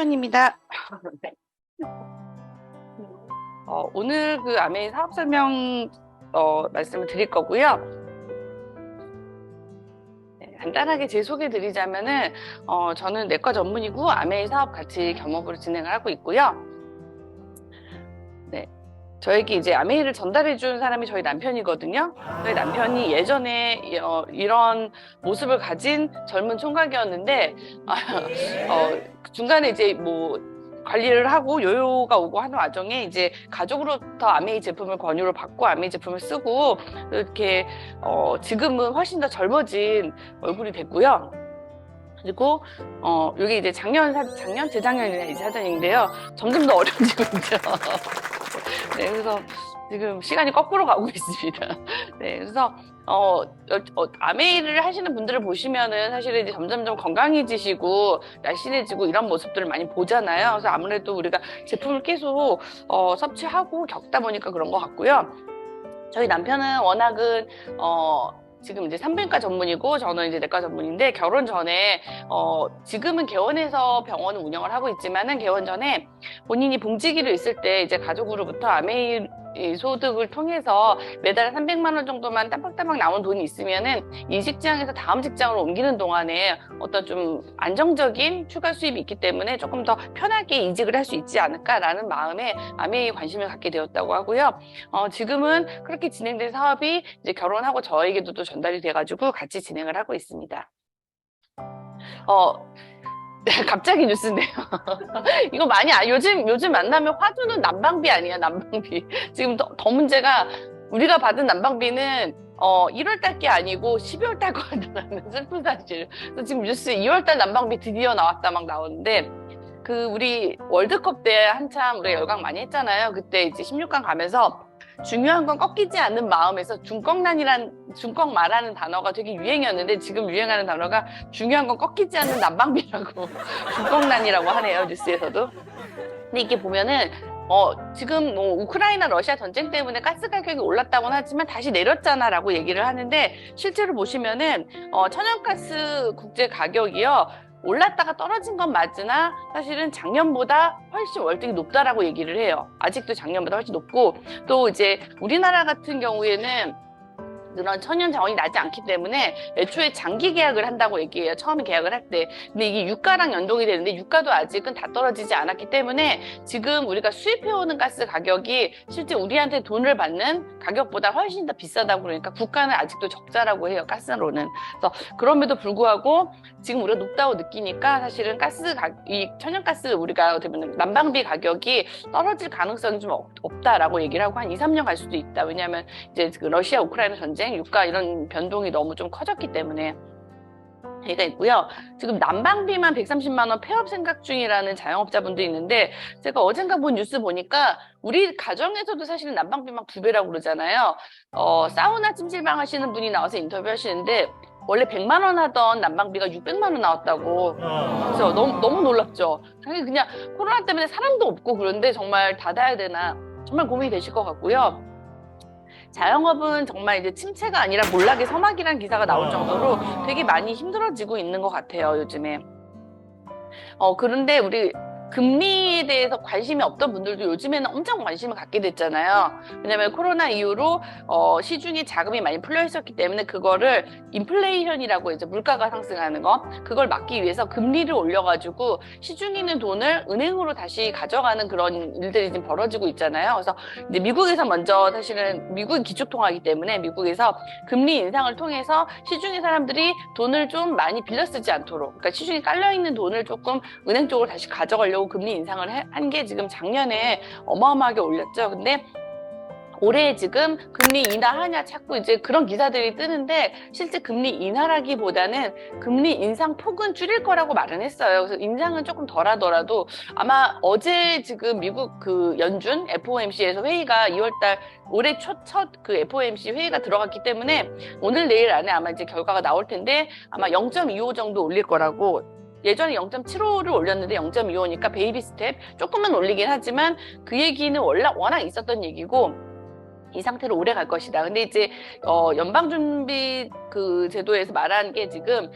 최현입니다. 네. 오늘 그 아메이 사업 설명 말씀을 드릴 거고요. 네, 간단하게 제 소개 드리자면은 저는 내과 전문이고 아메이 사업 같이 겸업으로 진행을 하고 있고요. 네, 저에게 이제 아메이를 전달해 준 사람이 저희 남편이거든요. 저희 남편이 예전에 이런 모습을 가진 젊은 총각이었는데 중간에 이제 뭐 관리를 하고 요요가 오고 하는 와중에 이제 가족으로부터 아메이 제품을 권유를 받고 아메이 제품을 쓰고 이렇게 지금은 훨씬 더 젊어진 얼굴이 됐고요. 그리고 여기 이제 재작년이나 이제 사진인데요. 점점 더 어려지고 있죠. 네, 그래서 지금 시간이 거꾸로 가고 있습니다. 네, 그래서 아메이를 하시는 분들을 보시면은 사실은 이제 점점점 건강해지시고 날씬해지고 이런 모습들을 많이 보잖아요. 그래서 아무래도 우리가 제품을 계속 섭취하고 겪다 보니까 그런 것 같고요. 저희 남편은 워낙은 지금 이제 산부인과 전문이고 저는 이제 내과 전문인데 결혼 전에 지금은 개원해서 병원을 운영을 하고 있지만은 개원 전에 본인이 봉지기로 있을 때 이제 가족으로부터 아메이 소득을 통해서 매달 300만 원 정도만 따박따박 나오는 돈이 있으면은 이 직장에서 다음 직장으로 옮기는 동안에 어떤 좀 안정적인 추가 수입이 있기 때문에 조금 더 편하게 이직을 할 수 있지 않을까라는 마음에 아메이에 관심을 갖게 되었다고 하고요. 지금은 그렇게 진행된 사업이 이제 결혼하고 저에게도 또 전달이 돼가지고 같이 진행을 하고 있습니다. 갑자기 뉴스인데요. 이거 많이 요즘 만나면 화두는 난방비 아니야, 난방비. 지금 더 문제가 우리가 받은 난방비는 1월달 게 아니고 12월달 거라는 슬픈 사실. 그래서 지금 뉴스에 2월달 난방비 드디어 나왔다 막 나오는데 우리 월드컵 때 한참 우리가 열광 많이 했잖아요. 그때 이제 16강 가면서 중요한 건 꺾이지 않는 마음에서 중꺾말하는 단어가 되게 유행이었는데 지금 유행하는 단어가 중요한 건 꺾이지 않는 난방비라고 중꺾난이라고 하네요, 뉴스에서도. 근데 이게 보면은 지금 뭐 우크라이나 러시아 전쟁 때문에 가스 가격이 올랐다고는 하지만 다시 내렸잖아라고 얘기를 하는데 실제로 보시면은 천연가스 국제 가격이요. 올랐다가 떨어진 건 맞으나 사실은 작년보다 훨씬 월등히 높다라고 얘기를 해요. 아직도 작년보다 훨씬 높고 또 이제 우리나라 같은 경우에는 그런 천연 자원이 나지 않기 때문에 애초에 장기 계약을 한다고 얘기해요. 처음에 계약을 할 때. 근데 이게 유가랑 연동이 되는데 유가도 아직은 다 떨어지지 않았기 때문에 지금 우리가 수입해오는 가스 가격이 실제 우리한테 돈을 받는 가격보다 훨씬 더 비싸다고 그러니까 국가는 아직도 적자라고 해요. 가스로는. 그래서 그럼에도 불구하고 지금 우리가 높다고 느끼니까 사실은 이 천연가스 우리가 되면 난방비 가격이 떨어질 가능성이 좀 없다라고 얘기를 하고 한 2, 3년 갈 수도 있다. 왜냐하면 이제 그 러시아 우크라이나 전쟁 유가 이런 변동이 너무 좀 커졌기 때문에 얘가 있고요. 지금 난방비만 130만 원 폐업 생각 중이라는 자영업자분도 있는데 제가 어젠가 본 뉴스 보니까 우리 가정에서도 사실은 난방비 막 2배라고 그러잖아요. 사우나 찜질방 하시는 분이 나와서 인터뷰 하시는데 원래 100만 원 하던 난방비가 600만 원 나왔다고. 그래서 너무 놀랍죠. 그냥 코로나 때문에 사람도 없고 그런데 정말 닫아야 되나 정말 고민이 되실 것 같고요. 자영업은 정말 이제 침체가 아니라 몰락의 서막이라는 기사가 나올 정도로 되게 많이 힘들어지고 있는 것 같아요, 요즘에. 그런데 우리 금리에 대해서 관심이 없던 분들도 요즘에는 엄청 관심을 갖게 됐잖아요. 왜냐하면 코로나 이후로 시중에 자금이 많이 풀려 있었기 때문에 그거를 인플레이션이라고 이제 물가가 상승하는 거 그걸 막기 위해서 금리를 올려가지고 시중에 있는 돈을 은행으로 다시 가져가는 그런 일들이 지금 벌어지고 있잖아요. 그래서 이제 미국에서 먼저 사실은 미국이 기축통화이기 때문에 미국에서 금리 인상을 통해서 시중의 사람들이 돈을 좀 많이 빌려 쓰지 않도록 그러니까 시중에 깔려 있는 돈을 조금 은행 쪽으로 다시 가져가려고 금리 인상을 한 게 지금 작년에 어마어마하게 올렸죠. 근데 올해 지금 금리 인하하냐 자꾸 이제 그런 기사들이 뜨는데 실제 금리 인하라기보다는 금리 인상 폭은 줄일 거라고 말은 했어요. 그래서 인상은 조금 덜 하더라도 아마 어제 지금 미국 그 연준 FOMC에서 회의가 2월달 올해 첫 그 FOMC 회의가 들어갔기 때문에 오늘 내일 안에 아마 이제 결과가 나올 텐데 아마 0.25 정도 올릴 거라고 예전에 0.75를 올렸는데 0.25니까 베이비 스텝 조금만 올리긴 하지만 그 얘기는 워낙 있었던 얘기고 이 상태로 오래 갈 것이다. 근데 이제 연방준비 그 제도에서 말하는 게 지금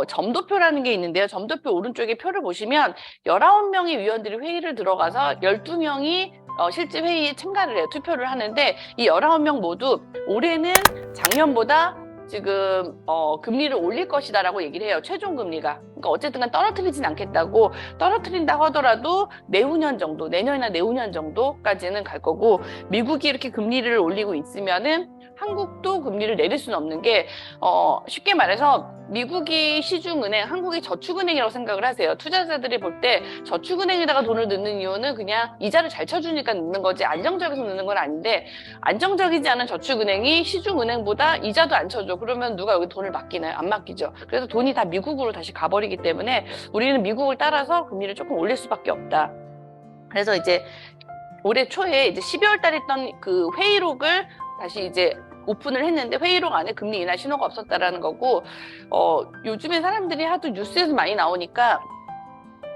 점도표라는 게 있는데요. 점도표 오른쪽에 표를 보시면 19명의 위원들이 회의를 들어가서 12명이 실제 회의에 참가를 해요. 투표를 하는데 이 19명 모두 올해는 작년보다 지금 금리를 올릴 것이다라고 얘기를 해요. 최종 금리가. 그러니까 어쨌든 간 떨어뜨리진 않겠다고, 떨어뜨린다고 하더라도 내후년 정도, 내년이나 내후년 정도까지는 갈 거고, 미국이 이렇게 금리를 올리고 있으면은 한국도 금리를 내릴 수는 없는 게 쉽게 말해서 미국이 시중은행, 한국이 저축은행이라고 생각을 하세요. 투자자들이 볼 때 저축은행에다가 돈을 넣는 이유는 그냥 이자를 잘 쳐주니까 넣는 거지 안정적에서 넣는 건 아닌데, 안정적이지 않은 저축은행이 시중은행보다 이자도 안 쳐줘. 그러면 누가 여기 돈을 맡기나요? 안 맡기죠. 그래서 돈이 다 미국으로 다시 가버리기 때문에 우리는 미국을 따라서 금리를 조금 올릴 수밖에 없다. 그래서 이제 올해 초에 이제 12월 달에 했던 그 회의록을 다시 이제 오픈을 했는데 회의록 안에 금리 인하 신호가 없었다라는 거고, 요즘에 사람들이 하도 뉴스에서 많이 나오니까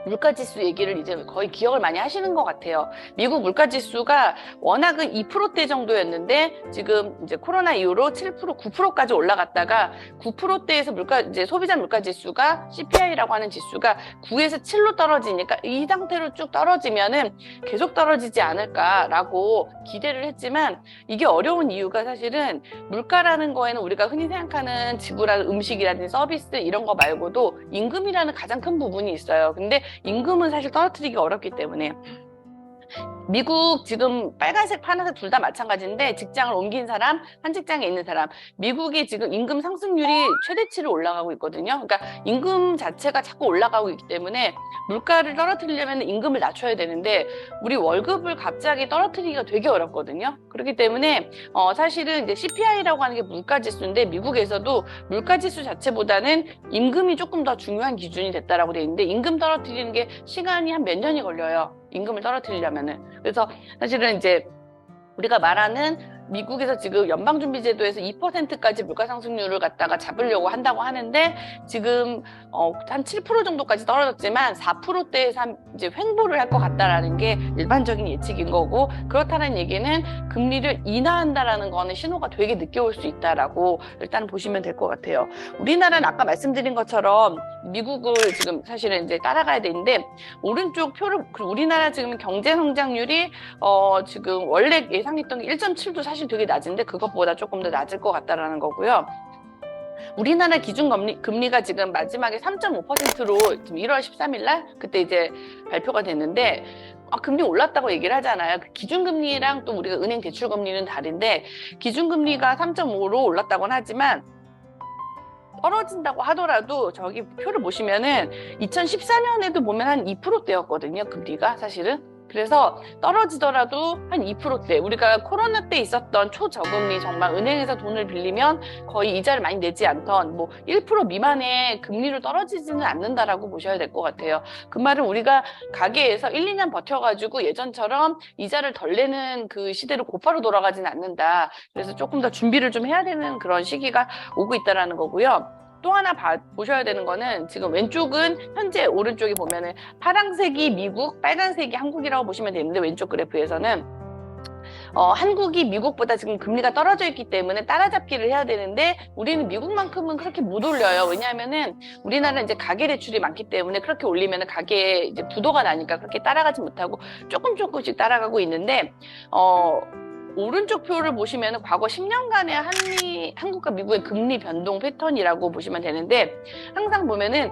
물가지수 얘기를 이제 거의 기억을 많이 하시는 것 같아요. 미국 물가지수가 워낙은 2%대 정도였는데 지금 이제 코로나 이후로 7%, 9%까지 올라갔다가 9%대에서 이제 소비자 물가지수가 CPI라고 하는 지수가 9에서 7로 떨어지니까 이 상태로 쭉 떨어지면은 계속 떨어지지 않을까라고 기대를 했지만, 이게 어려운 이유가 사실은 물가라는 거에는 우리가 흔히 생각하는 지불하는 음식이라든지 서비스 이런 거 말고도 임금이라는 가장 큰 부분이 있어요. 근데 임금은 사실 떨어뜨리기 어렵기 때문에 미국 지금 빨간색, 파란색 둘 다 마찬가지인데 직장을 옮긴 사람, 한 직장에 있는 사람, 미국이 지금 임금 상승률이 최대치로 올라가고 있거든요. 그러니까 임금 자체가 자꾸 올라가고 있기 때문에 물가를 떨어뜨리려면 임금을 낮춰야 되는데 우리 월급을 갑자기 떨어뜨리기가 되게 어렵거든요. 그렇기 때문에 사실은 이제 CPI라고 하는 게 물가지수인데 미국에서도 물가지수 자체보다는 임금이 조금 더 중요한 기준이 됐다라고 돼 있는데, 임금 떨어뜨리는 게 시간이 한 몇 년이 걸려요. 임금을 떨어뜨리려면은. 그래서 사실은 이제 우리가 말하는 미국에서 지금 연방준비제도에서 2%까지 물가상승률을 갖다가 잡으려고 한다고 하는데 지금 한 7% 정도까지 떨어졌지만 4%대에서 이제 횡보를 할 것 같다라는 게 일반적인 예측인 거고, 그렇다는 얘기는 금리를 인하한다라는 거는 신호가 되게 늦게 올 수 있다라고 일단 보시면 될 것 같아요. 우리나라는 아까 말씀드린 것처럼 미국을 지금 사실은 이제 따라가야 되는데, 오른쪽 표를 우리나라 지금 경제 성장률이 지금 원래 예상했던 게 1.7도 사실 되게 낮은데 그것보다 조금 더 낮을 것 같다라는 거고요. 우리나라 기준금리가 지금 마지막에 3.5%로 지금 1월 13일 날 그때 이제 발표가 됐는데, 금리 올랐다고 얘기를 하잖아요. 기준금리랑 또 우리가 은행 대출금리는 다른데, 기준금리가 3.5로 올랐다고는 하지만 떨어진다고 하더라도 저기 표를 보시면은 2014년에도 보면 한 2%대였거든요, 금리가 사실은. 그래서 떨어지더라도 한 2%대, 우리가 코로나 때 있었던 초저금리, 정말 은행에서 돈을 빌리면 거의 이자를 많이 내지 않던 뭐 1% 미만의 금리로 떨어지지는 않는다라고 보셔야 될 것 같아요. 그 말은 우리가 가계에서 1, 2년 버텨가지고 예전처럼 이자를 덜 내는 그 시대로 곧바로 돌아가지는 않는다. 그래서 조금 더 준비를 좀 해야 되는 그런 시기가 오고 있다라는 거고요. 또 하나 보셔야 되는 거는 지금 왼쪽은 현재, 오른쪽에 보면은 파란색이 미국, 빨간색이 한국이라고 보시면 되는데, 왼쪽 그래프에서는 한국이 미국보다 지금 금리가 떨어져 있기 때문에 따라잡기를 해야 되는데 우리는 미국만큼은 그렇게 못 올려요. 왜냐하면은 우리나라는 이제 가계대출이 많기 때문에 그렇게 올리면은 가계에 이제 부도가 나니까 그렇게 따라가지 못하고 조금씩 따라가고 있는데, 오른쪽 표를 보시면 과거 10년간의 한국과 미국의 금리 변동 패턴이라고 보시면 되는데, 항상 보면은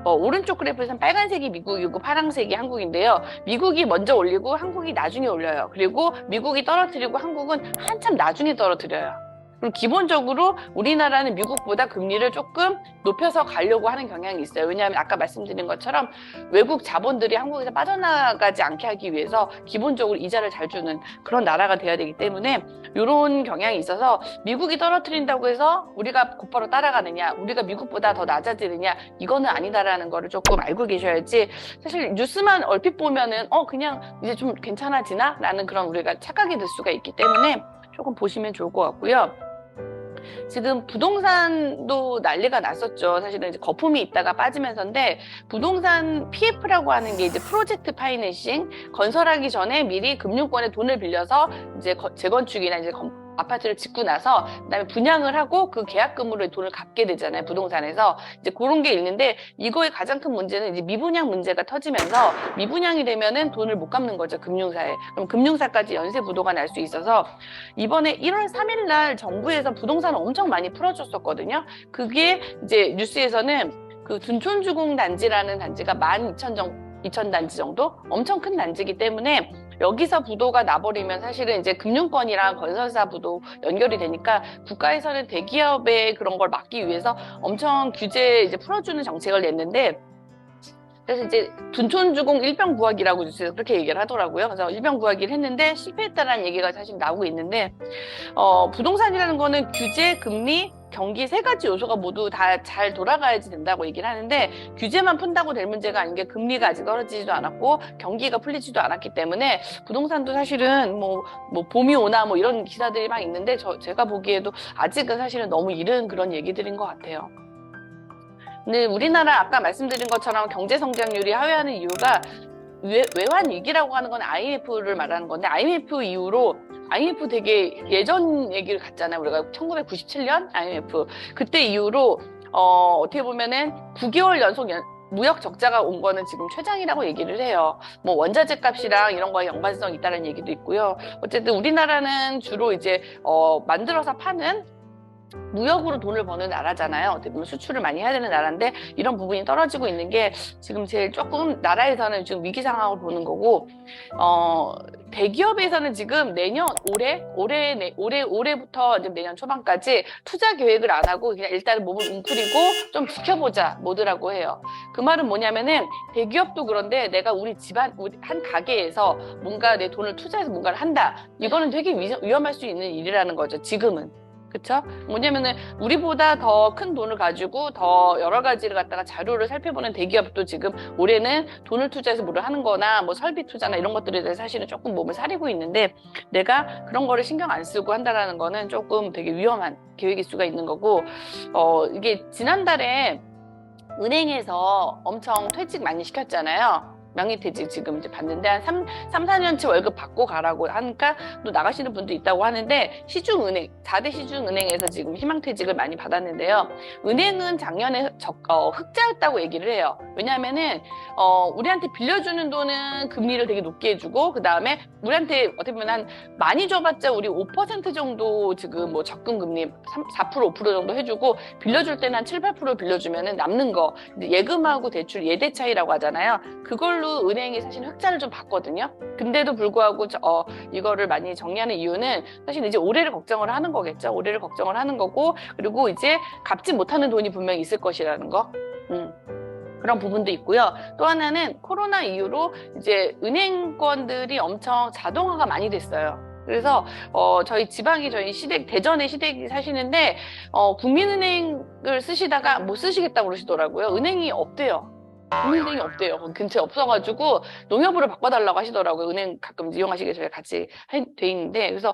오른쪽 그래프에서는 빨간색이 미국이고 파란색이 한국인데요. 미국이 먼저 올리고 한국이 나중에 올려요. 그리고 미국이 떨어뜨리고 한국은 한참 나중에 떨어뜨려요. 그리고 기본적으로 우리나라는 미국보다 금리를 조금 높여서 가려고 하는 경향이 있어요. 왜냐하면 아까 말씀드린 것처럼 외국 자본들이 한국에서 빠져나가지 않게 하기 위해서 기본적으로 이자를 잘 주는 그런 나라가 돼야 되기 때문에 이런 경향이 있어서, 미국이 떨어뜨린다고 해서 우리가 곧바로 따라가느냐, 우리가 미국보다 더 낮아지느냐, 이거는 아니다라는 거를 조금 알고 계셔야지, 사실 뉴스만 얼핏 보면은 그냥 이제 좀 괜찮아지나? 라는 그런 우리가 착각이 들 수가 있기 때문에 조금 보시면 좋을 것 같고요. 지금 부동산도 난리가 났었죠. 사실은 이제 거품이 있다가 빠지면서인데, 부동산 PF라고 하는 게 이제 프로젝트 파이낸싱, 건설하기 전에 미리 금융권에 돈을 빌려서 이제 재건축이나 이제 아파트를 짓고 나서 그다음에 분양을 하고 그 계약금으로 돈을 갚게 되잖아요. 부동산에서. 이제 그런 게 있는데, 이거의 가장 큰 문제는 이제 미분양 문제가 터지면서 미분양이 되면은 돈을 못 갚는 거죠. 금융사에. 그럼 금융사까지 연쇄 부도가 날 수 있어서 이번에 1월 3일 날 정부에서 부동산을 엄청 많이 풀어줬었거든요. 그게 이제 뉴스에서는 그 둔촌주공 단지라는 단지가 12,000 단지 정도? 엄청 큰 단지이기 때문에 여기서 부도가 나버리면 사실은 이제 금융권이랑 건설사 부도 연결이 되니까 국가에서는 대기업의 그런 걸 막기 위해서 엄청 규제 이제 풀어주는 정책을 냈는데, 그래서 이제 둔촌주공 일병구하기라고 뉴스에서 그렇게 얘기를 하더라고요. 그래서 일병구하기를 했는데 실패했다라는 얘기가 사실 나오고 있는데, 부동산이라는 거는 규제, 금리, 경기 세 가지 요소가 모두 다 잘 돌아가야지 된다고 얘기를 하는데, 규제만 푼다고 될 문제가 아닌 게 금리가 아직 떨어지지도 않았고 경기가 풀리지도 않았기 때문에 부동산도 사실은 뭐 봄이 오나 뭐 이런 기사들이 막 있는데, 제가 보기에도 아직은 사실은 너무 이른 그런 얘기들인 것 같아요. 근데 우리나라 아까 말씀드린 것처럼 경제 성장률이 하회하는 이유가 외환 위기라고 하는 건 IMF를 말하는 건데, IMF 이후로 IMF 되게 예전 얘기를 갔잖아요. 우리가 1997년 IMF 그때 이후로 어떻게 보면은 9개월 연속 무역 적자가 온 거는 지금 최장이라고 얘기를 해요. 뭐 원자재 값이랑 이런 거에 연관성이 있다는 얘기도 있고요. 어쨌든 우리나라는 주로 이제 만들어서 파는 무역으로 돈을 버는 나라잖아요. 어떻게 보면 수출을 많이 해야 되는 나라인데 이런 부분이 떨어지고 있는 게 지금 제일 조금 나라에서는 지금 위기 상황을 보는 거고, 대기업에서는 지금 올해부터 이제 내년 초반까지 투자 계획을 안 하고 그냥 일단 몸을 웅크리고 좀 지켜보자 모드라고 해요. 그 말은 뭐냐면은 대기업도 그런데 내가 우리 한 가게에서 뭔가 내 돈을 투자해서 뭔가를 한다. 이거는 되게 위험할 수 있는 일이라는 거죠. 지금은. 그쵸? 뭐냐면은 우리보다 더 큰 돈을 가지고 더 여러 가지를 갖다가 자료를 살펴보는 대기업도 지금 올해는 돈을 투자해서 뭐를 하는 거나 뭐 설비 투자나 이런 것들에 대해서 사실은 조금 몸을 사리고 있는데, 내가 그런 거를 신경 안 쓰고 한다라는 거는 조금 되게 위험한 계획일 수가 있는 거고, 이게 지난달에 은행에서 엄청 퇴직 많이 시켰잖아요. 명의퇴직 지금 이제 받는데 한 4년치 월급 받고 가라고 하니까 또 나가시는 분도 있다고 하는데, 시중은행, 4대 시중은행에서 지금 희망퇴직을 많이 받았는데요. 은행은 작년에 흑자였다고 얘기를 해요. 왜냐하면은 우리한테 빌려주는 돈은 금리를 되게 높게 해주고, 그 다음에 우리한테 어떻게 보면 한 많이 줘봤자 우리 5% 정도 지금 뭐 적금금리 4% 5% 정도 해주고, 빌려줄 때는 한 7, 8% 빌려주면은 남는 거 예금하고 대출 예대 차이라고 하잖아요. 그걸로 은행이 사실 흑자를 좀 봤거든요. 근데도 불구하고 이거를 많이 정리하는 이유는 사실 이제 올해를 걱정을 하는 거겠죠. 올해를 걱정을 하는 거고, 그리고 이제 갚지 못하는 돈이 분명히 있을 것이라는 거. 그런 부분도 있고요. 또 하나는 코로나 이후로 이제 은행권들이 엄청 자동화가 많이 됐어요. 그래서 저희 지방이 저희 대전에 시댁이 사시는데 국민은행을 쓰시다가 못 쓰시겠다고 그러시더라고요. 은행이 없대요. 국민은행이 없대요. 근처에 없어가지고 농협으로 바꿔달라고 하시더라고요. 은행 가끔 이용하시게 저희 같이 돼 있는데, 그래서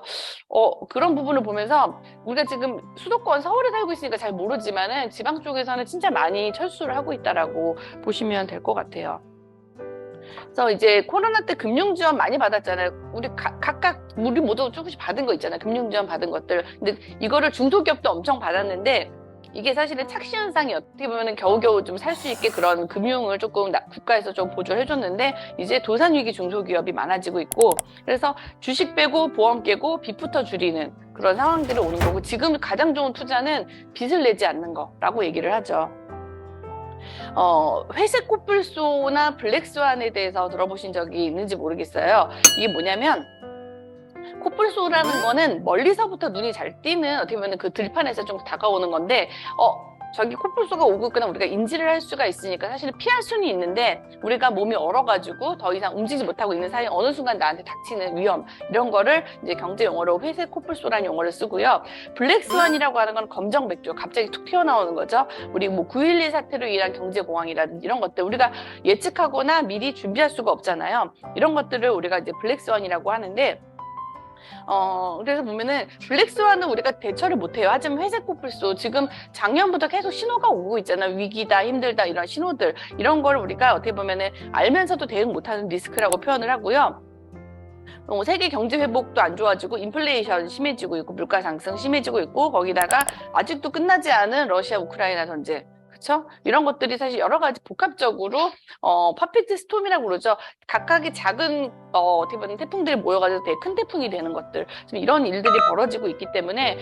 그런 부분을 보면서 우리가 지금 수도권 서울에 살고 있으니까 잘 모르지만은 지방 쪽에서는 진짜 많이 철수를 하고 있다라고 보시면 될 것 같아요. 그래서 이제 코로나 때 금융지원 많이 받았잖아요. 우리 각각 우리 모두 조금씩 받은 거 있잖아요. 금융지원 받은 것들. 근데 이거를 중소기업도 엄청 받았는데, 이게 사실은 착시 현상이 어떻게 보면 겨우겨우 좀 살 수 있게 그런 금융을 조금 국가에서 좀 보조를 해줬는데, 이제 도산위기 중소기업이 많아지고 있고, 그래서 주식 빼고 보험 깨고 빚부터 줄이는 그런 상황들이 오는 거고, 지금 가장 좋은 투자는 빚을 내지 않는 거라고 얘기를 하죠. 회색 코뿔소나 블랙스완에 대해서 들어보신 적이 있는지 모르겠어요. 이게 뭐냐면, 코뿔소라는 거는 멀리서부터 눈이 잘 띄는, 어떻게 보면 그 들판에서 좀 다가오는 건데, 저기 코뿔소가 오고 있구나 우리가 인지를 할 수가 있으니까 사실은 피할 수는 있는데, 우리가 몸이 얼어가지고 더 이상 움직이지 못하고 있는 사이에 어느 순간 나한테 닥치는 위험, 이런 거를 이제 경제 용어로 회색 코뿔소라는 용어를 쓰고요. 블랙스완이라고 하는 건 검정 맥주, 갑자기 툭 튀어나오는 거죠. 우리 뭐 9.11 사태로 인한 경제 공황이라든지 이런 것들 우리가 예측하거나 미리 준비할 수가 없잖아요. 이런 것들을 우리가 이제 블랙스완이라고 하는데, 그래서 보면은 블랙스완은 우리가 대처를 못해요. 하지만 회색 코뿔소 지금 작년부터 계속 신호가 오고 있잖아. 위기다, 힘들다 이런 신호들 이런 걸 우리가 어떻게 보면은 알면서도 대응 못하는 리스크라고 표현을 하고요. 세계 경제 회복도 안 좋아지고 인플레이션 심해지고 있고 물가 상승 심해지고 있고 거기다가 아직도 끝나지 않은 러시아 우크라이나 전쟁. 그쵸? 이런 것들이 사실 여러 가지 복합적으로 퍼펙트 스톰이라고 그러죠. 각각의 작은 어떻게 보면 태풍들이 모여가지고 되게 큰 태풍이 되는 것들. 지금 이런 일들이 벌어지고 있기 때문에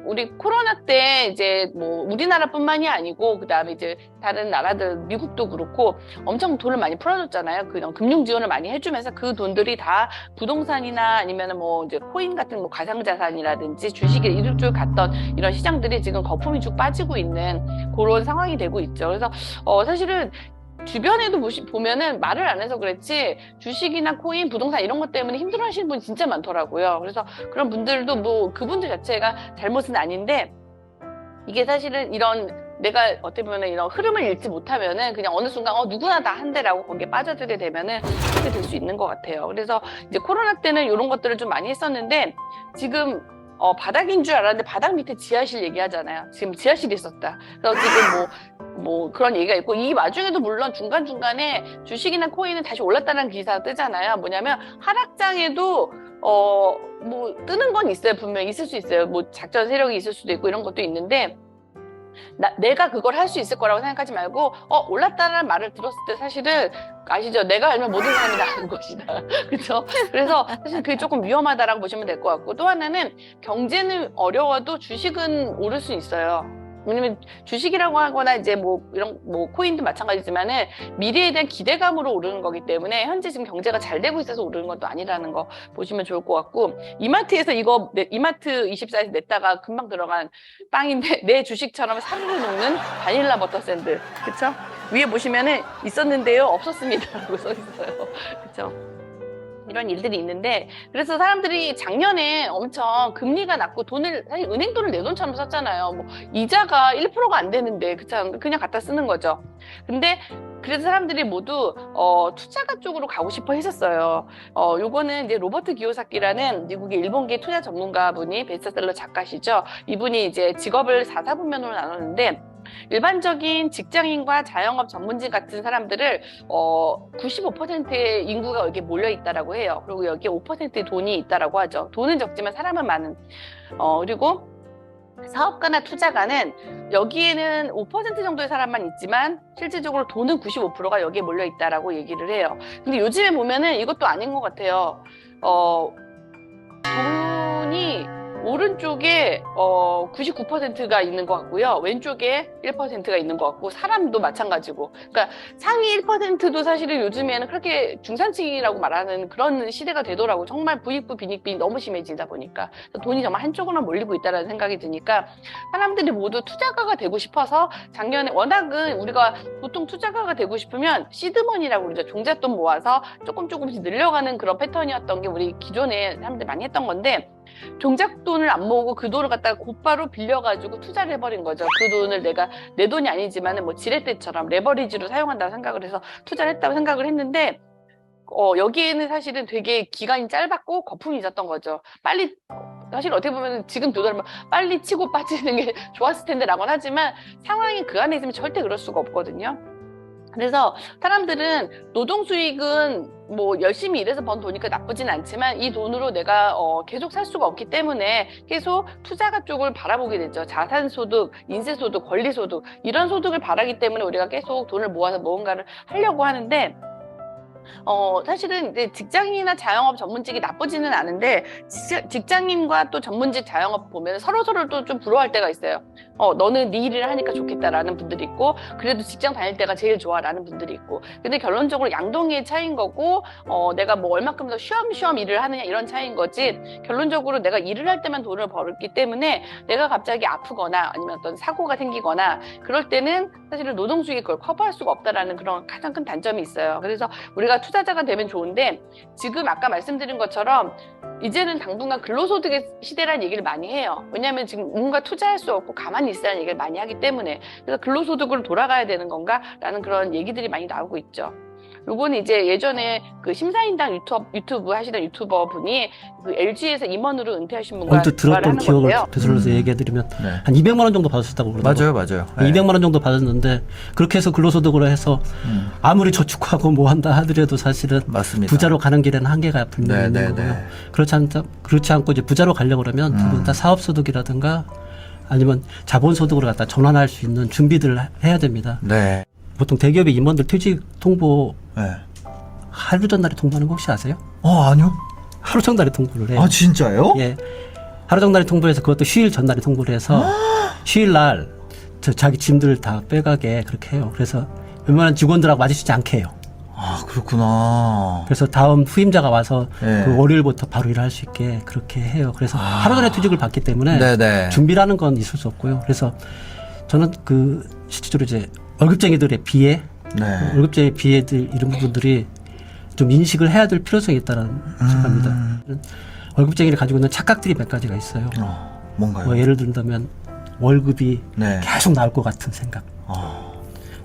우리 코로나 때 이제 뭐 우리나라뿐만이 아니고 그다음에 이제 다른 나라들 미국도 그렇고 엄청 돈을 많이 풀어줬잖아요. 그런 금융 지원을 많이 해주면서 그 돈들이 다 부동산이나 아니면은 뭐 이제 코인 같은 뭐 가상자산이라든지 주식에 이쪽으로 갔던 이런 시장들이 지금 거품이 쭉 빠지고 있는 그런 상황이 되고 있죠. 그래서 사실은 주변에도 보면은 말을 안 해서 그랬지 주식이나 코인, 부동산 이런 것 때문에 힘들어하시는 분이 진짜 많더라고요. 그래서 그런 분들도 뭐 그분들 자체가 잘못은 아닌데 이게 사실은 이런 내가 어떻게 보면 이런 흐름을 읽지 못하면은 그냥 어느 순간 누구나 다 한대라고 거기에 빠져들게 되면은 그렇게 될 수 있는 것 같아요. 그래서 이제 코로나 때는 이런 것들을 좀 많이 했었는데 지금 바닥인 줄 알았는데 바닥 밑에 지하실 얘기하잖아요. 지금 지하실이 있었다. 그래서 지금 뭐 그런 얘기가 있고 이 와중에도 물론 중간중간에 주식이나 코인은 다시 올랐다는 기사가 뜨잖아요. 뭐냐면 하락장에도 뭐 뜨는 건 있어요. 분명히 있을 수 있어요. 뭐 작전 세력이 있을 수도 있고 이런 것도 있는데 내가 그걸 할 수 있을 거라고 생각하지 말고 올랐다는 말을 들었을 때 사실은 아시죠? 내가 알면 모든 사람이 다 아는 것이다. 그렇죠? 그래서 사실 그게 조금 위험하다라고 보시면 될 것 같고 또 하나는 경제는 어려워도 주식은 오를 수 있어요. 왜냐면 주식이라고 하거나 이제 뭐 이런 뭐 코인도 마찬가지지만은 미래에 대한 기대감으로 오르는 거기 때문에 현재 지금 경제가 잘 되고 있어서 오르는 것도 아니라는 거 보시면 좋을 것 같고 이마트에서 이거 이마트 24에서 냈다가 금방 들어간 빵인데 내 주식처럼 사르르 녹는 바닐라 버터 샌드 그쵸? 위에 보시면은 있었는데요 없었습니다 라고 써 있어요. 그쵸? 이런 일들이 있는데 그래서 사람들이 작년에 엄청 금리가 낮고 돈을 사실 은행 돈을 내 돈처럼 썼잖아요. 뭐 이자가 1%가 안 되는데 그냥 갖다 쓰는 거죠. 근데 그래서 사람들이 모두 투자가 쪽으로 가고 싶어 했었어요. 요거는 이제 로버트 기요사키라는 미국의 일본계 투자 전문가분이 베스트셀러 작가시죠. 이분이 이제 직업을 4사분면으로 나눴는데 일반적인 직장인과 자영업 전문직 같은 사람들을 95%의 인구가 여기에 몰려 있다라고 해요. 그리고 여기에 5%의 돈이 있다라고 하죠. 돈은 적지만 사람은 많은. 그리고 사업가나 투자가는 여기에는 5% 정도의 사람만 있지만 실질적으로 돈은 95%가 여기에 몰려 있다라고 얘기를 해요. 근데 요즘에 보면은 이것도 아닌 것 같아요. 돈이 오른쪽에 99%가 있는 것 같고요. 왼쪽에 1%가 있는 것 같고 사람도 마찬가지고 그러니까 상위 1%도 사실은 요즘에는 그렇게 중산층이라고 말하는 그런 시대가 되더라고. 정말 부익부 빈익빈이 너무 심해지다 보니까 돈이 정말 한쪽으로만 몰리고 있다는 생각이 드니까 사람들이 모두 투자가가 되고 싶어서 작년에 워낙은 우리가 보통 투자가가 되고 싶으면 시드머니라고 그러죠. 종잣돈 모아서 조금씩 늘려가는 그런 패턴이었던 게 우리 기존에 사람들이 많이 했던 건데 종잣돈을 안 모으고 그 돈을 갖다가 곧바로 빌려가지고 투자를 해버린 거죠. 그 돈을 내가 내 돈이 아니지만 뭐 지렛대처럼 레버리지로 사용한다고 생각을 해서 투자를 했다고 생각을 했는데 여기에는 사실은 되게 기간이 짧았고 거품이 있었던 거죠. 빨리 사실 어떻게 보면 지금 되돌아보면 빨리 치고 빠지는 게 좋았을 텐데 라고는 하지만 상황이 그 안에 있으면 절대 그럴 수가 없거든요. 그래서 사람들은 노동 수익은 뭐 열심히 일해서 번 돈이니까 나쁘진 않지만 이 돈으로 내가 계속 살 수가 없기 때문에 계속 투자가 쪽을 바라보게 되죠. 자산소득, 인세소득, 권리소득 이런 소득을 바라기 때문에 우리가 계속 돈을 모아서 무언가를 하려고 하는데 사실은 이제 직장인이나 자영업 전문직이 나쁘지는 않은데 직장인과 또 전문직 자영업 보면 서로서로 또 좀 부러워할 때가 있어요. 너는 네 일을 하니까 좋겠다라는 분들이 있고 그래도 직장 다닐 때가 제일 좋아라는 분들이 있고 근데 결론적으로 양동이의 차이인 거고 내가 뭐 얼마큼 더 쉬엄쉬엄 일을 하느냐 이런 차이인 거지 결론적으로 내가 일을 할 때만 돈을 벌었기 때문에 내가 갑자기 아프거나 아니면 어떤 사고가 생기거나 그럴 때는 사실은 노동수익이 그걸 커버할 수가 없다라는 그런 가장 큰 단점이 있어요. 그래서 우리가 투자자가 되면 좋은데 지금 아까 말씀드린 것처럼 이제는 당분간 근로소득의 시대라는 얘기를 많이 해요. 왜냐하면 지금 뭔가 투자할 수 없고 가만히 있으라는 얘기를 많이 하기 때문에 그래서 근로소득으로 돌아가야 되는 건가? 라는 그런 얘기들이 많이 나오고 있죠. 요거는 이제 예전에 그 심사인당 유튜브 하시던 유튜버 분이 그 LG에서 임원으로 은퇴하신 분과 언뜻 들었던 기억을 되살려서 얘기해드리면 네. 한 200만 원 정도 받으셨다고 그러더라고요. 맞아요. 200만 원 정도 받았는데 그렇게 해서 근로소득으로 해서 아무리 저축하고 뭐 한다 하더라도 사실은 맞습니다. 부자로 가는 길에는 한계가 분명히 있는 거고요. 그렇지 않고 이제 부자로 가려고 그러면 두 분 다 사업소득이라든가 아니면 자본소득으로 갖다 전환할 수 있는 준비들을 해야 됩니다. 네. 보통 대기업의 임원들 퇴직 통보 네. 하루 전날에 통보하는 거 혹시 아세요? 아니요. 하루 전날에 통보를 해요. 아, 진짜요? 예. 하루 전날에 통보해서 그것도 휴일 전날에 통보를 해서 휴일 날 자기 짐들 다 빼가게 그렇게 해요. 그래서 웬만한 직원들하고 마주치지 않게 해요. 아, 그렇구나. 그래서 다음 후임자가 와서 네. 그 월요일부터 바로 일할 수 있게 그렇게 해요. 그래서 하루 전에 퇴직을 받기 때문에 네네. 준비라는 건 있을 수 없고요. 그래서 저는 그 실질적으로 이제 월급쟁이들의 비애, 네. 월급쟁이 비애들 이런 부분들이 좀 인식을 해야 될 필요성이 있다는 생각합니다. 월급쟁이를 가지고 있는 착각들이 몇 가지가 있어요. 뭔가요? 뭐 예를 든다면 월급이 네. 계속 나올 것 같은 생각.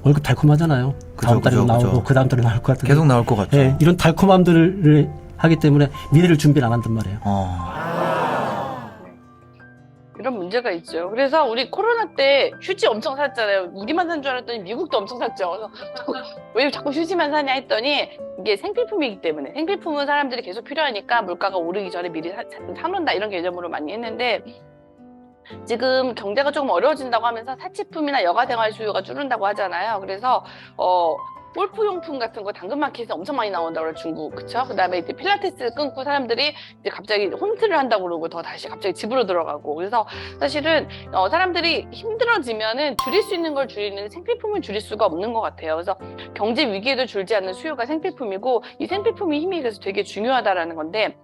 월급 달콤하잖아요. 다음 달에 나오고 그 다음 달에 나올 것 같은. 계속 나올 것 같죠. 예, 이런 달콤함들을 하기 때문에 미래를 준비를 안 한단 말이에요. 이런 문제가 있죠. 그래서 우리 코로나 때 휴지 엄청 샀잖아요. 우리만 산 줄 알았더니 미국도 엄청 샀죠. 그래서 왜 자꾸 휴지만 사냐 했더니 이게 생필품이기 때문에 생필품은 사람들이 계속 필요하니까 물가가 오르기 전에 미리 사놓는다 이런 개념으로 많이 했는데 지금 경제가 조금 어려워진다고 하면서 사치품이나 여가생활 수요가 줄는다고 하잖아요. 그래서 골프용품 같은 거 당근마켓에 엄청 많이 나온다고 그래요, 중국. 그쵸? 그 다음에 이제 필라테스 끊고 사람들이 이제 갑자기 홈트를 한다고 그러고 더 다시 갑자기 집으로 들어가고. 그래서 사실은, 사람들이 힘들어지면은 줄일 수 있는 걸 줄이는 생필품을 줄일 수가 없는 것 같아요. 그래서 경제 위기에도 줄지 않는 수요가 생필품이고 이 생필품의 힘이 그래서 되게 중요하다라는 건데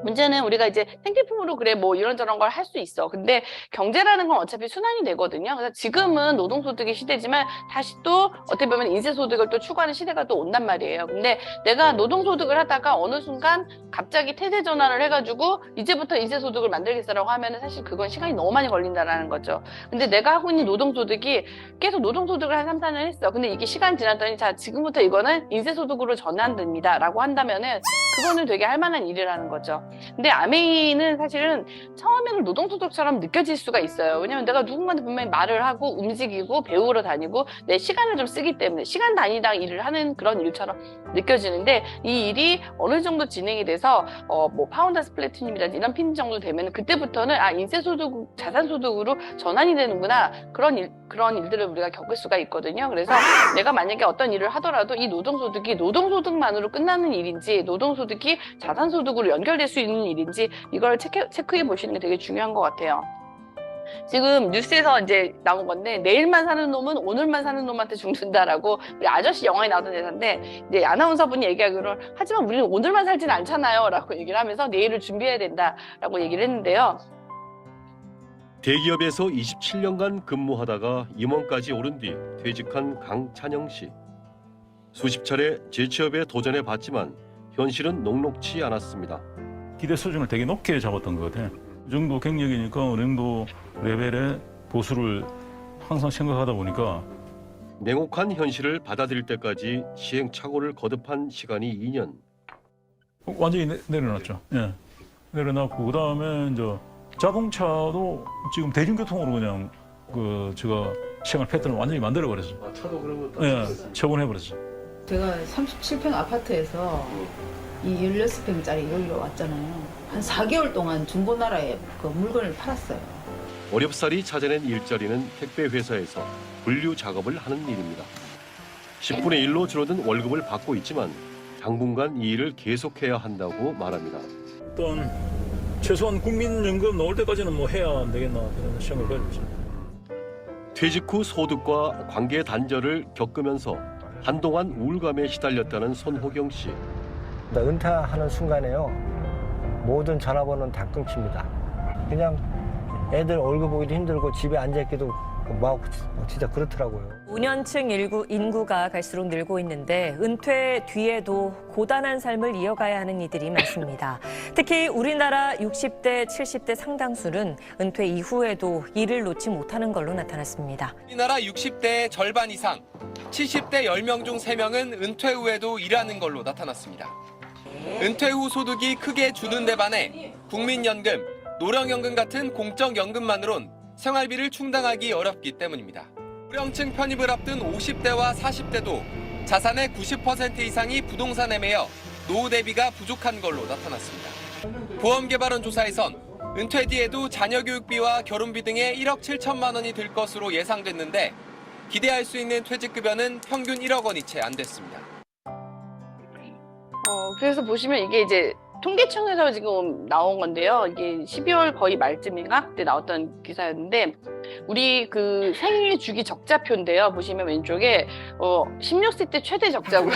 문제는 우리가 이제 생필품으로 그래 뭐 이런저런 걸 할 수 있어. 근데 경제라는 건 어차피 순환이 되거든요. 그래서 지금은 노동소득의 시대지만 다시 또 어떻게 보면 인세소득을 또 추구하는 시대가 또 온단 말이에요. 근데 내가 노동소득을 하다가 어느 순간 갑자기 태세 전환을 해가지고 이제부터 인세소득을 만들겠어라고 하면은 사실 그건 시간이 너무 많이 걸린다라는 거죠. 근데 내가 하고 있는 노동소득이 계속 노동소득을 한 3, 4년 했어. 근데 이게 시간 지났더니 자 지금부터 이거는 인세소득으로 전환됩니다라고 한다면은 그거는 되게 할 만한 일이라는 거죠. 근데 아메이는 사실은 처음에는 노동소득처럼 느껴질 수가 있어요. 왜냐면 내가 누군가한테 분명히 말을 하고 움직이고 배우러 다니고 내 시간을 좀 쓰기 때문에 시간 단위당 일을 하는 그런 일처럼 느껴지는데 이 일이 어느 정도 진행이 돼서 뭐 파운더스 플래티늄이라든지 이런 핀 정도 되면 그때부터는 인세소득, 자산소득으로 전환이 되는구나 그런 일들을 우리가 겪을 수가 있거든요. 그래서 내가 만약에 어떤 일을 하더라도 이 노동소득이 노동소득만으로 끝나는 일인지 노동소득이 자산소득으로 연결될 수 있는 일인지 이걸 체크해 보시는 게 되게 중요한 것 같아요. 지금 뉴스에서 이제 나온 건데 내일만 사는 놈은 오늘만 사는 놈한테 죽는다라고 우리 아저씨 영화에 나오던 대사인데 이제 아나운서분이 얘기하기로는 하지만 우리는 오늘만 살지는 않잖아요 라고 얘기를 하면서 내일을 준비해야 된다라고 얘기를 했는데요. 대기업에서 27년간 근무하다가 임원까지 오른 뒤 퇴직한 강찬영 씨. 수십 차례 재취업에 도전해 봤지만 현실은 녹록치 않았습니다. 기대 수준을 되게 높게 잡았던 것 같아요. 이 정도 경력이니까 어느 정도 레벨의 보수를 항상 생각하다 보니까 냉혹한 현실을 받아들일 때까지 시행착오를 거듭한 시간이 2년. 완전히 내려놨죠. 예. 내려놨고 그다음에 이제 자동차도 지금 대중교통으로 그냥 제가 생활 패턴을 완전히 만들어 버렸어요. 차도 그러면 예, 처분해 버렸어요. 제가 37평 아파트에서 이 16평짜리 여기로 왔잖아요. 한 4개월 동안 중고나라에 그 물건을 팔았어요. 어렵사리 찾아낸 일자리는 택배 회사에서 분류 작업을 하는 일입니다. 10분의 1로 줄어든 월급을 받고 있지만 당분간 이 일을 계속해야 한다고 말합니다. 일단 최소한 국민연금 나올 때까지는 뭐 해야 안 되겠나 그런 생각을 가지고 있습니다. 퇴직 후 소득과 관계 단절을 겪으면서 한동안 우울감에 시달렸다는 손호경 씨. 은퇴하는 순간에요. 모든 전화번호는 다 끊깁니다. 그냥 애들 얼굴 보기도 힘들고 집에 앉아있기도 막 진짜 그렇더라고요. 노년층 인구가 갈수록 늘고 있는데 은퇴 뒤에도 고단한 삶을 이어가야 하는 이들이 많습니다. 특히 우리나라 60대, 70대 상당수는 은퇴 이후에도 일을 놓지 못하는 걸로 나타났습니다. 우리나라 60대의 절반 이상 70대 10명 중 3명은 은퇴 후에도 일하는 걸로 나타났습니다. 은퇴 후 소득이 크게 주는 데 반해 국민연금, 노령연금 같은 공적연금만으론 생활비를 충당하기 어렵기 때문입니다. 고령층 편입을 앞둔 50대와 40대도 자산의 90% 이상이 부동산에 매여 노후 대비가 부족한 걸로 나타났습니다. 보험개발원 조사에선 은퇴 뒤에도 자녀 교육비와 결혼비 등에 1억 7천만 원이 들 것으로 예상됐는데 기대할 수 있는 퇴직급여는 평균 1억 원이 채 안 됐습니다. 그래서 보시면 이게 이제 통계청에서 지금 나온 건데요. 이게 12월 거의 말쯤인가? 그때 나왔던 기사였는데, 우리 그 생애 주기 적자표인데요. 보시면 왼쪽에, 16세 때 최대 적자고,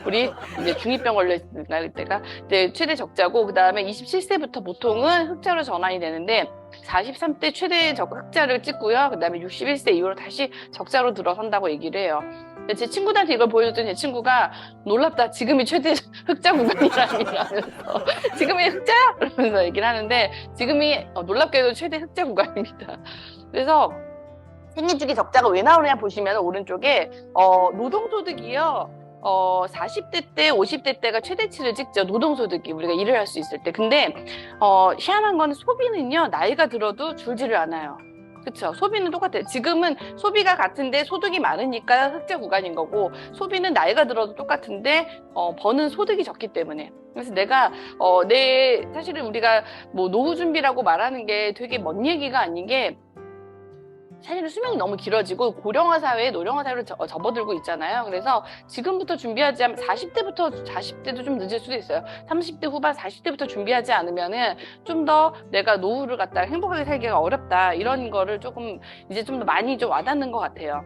우리 이제 중이병 걸렸을 때가, 이제 최대 적자고, 그 다음에 27세부터 보통은 흑자로 전환이 되는데, 43대 최대 흑자를 찍고요. 그 다음에 61세 이후로 다시 적자로 들어선다고 얘기를 해요. 제 친구들한테 이걸 보여줬더니 제 친구가 놀랍다. 지금이 최대 흑자 구간이라면서 지금이 흑자야? 그러면서 얘기를 하는데 지금이 놀랍게도 최대 흑자 구간입니다. 그래서 생애주기 적자가 왜 나오느냐 보시면 오른쪽에 노동소득이요. 40대 때, 50대 때가 최대치를 찍죠. 노동소득이 우리가 일을 할 수 있을 때. 근데 희한한 건 소비는요. 나이가 들어도 줄지를 않아요. 그쵸. 소비는 똑같아요. 지금은 소비가 같은데 소득이 많으니까 흑자 구간인 거고, 소비는 나이가 들어도 똑같은데, 버는 소득이 적기 때문에. 그래서 내가, 사실은 우리가 뭐 노후 준비라고 말하는 게 되게 먼 얘기가 아닌 게, 사실은 수명이 너무 길어지고 고령화 사회에 노령화 사회로 접어들고 있잖아요. 그래서 지금부터 준비하지 않으면 40대도 좀 늦을 수도 있어요. 30대 후반 40대부터 준비하지 않으면은 좀 더 내가 노후를 갖다가 행복하게 살기가 어렵다. 이런 거를 조금 이제 좀 더 많이 좀 와닿는 것 같아요.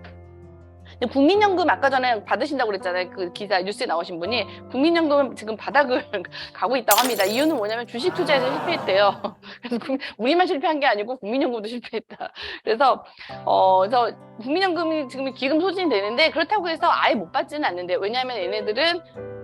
국민연금 아까 전에 받으신다고 그랬잖아요. 그 기사 뉴스에 나오신 분이 국민연금 지금 바닥을 가고 있다고 합니다. 이유는 뭐냐면 주식 투자에서 실패했대요. 그래서 우리만 실패한 게 아니고 국민연금도 실패했다. 그래서 국민연금이 지금 기금 소진이 되는데 그렇다고 해서 아예 못 받지는 않는데, 왜냐하면 얘네들은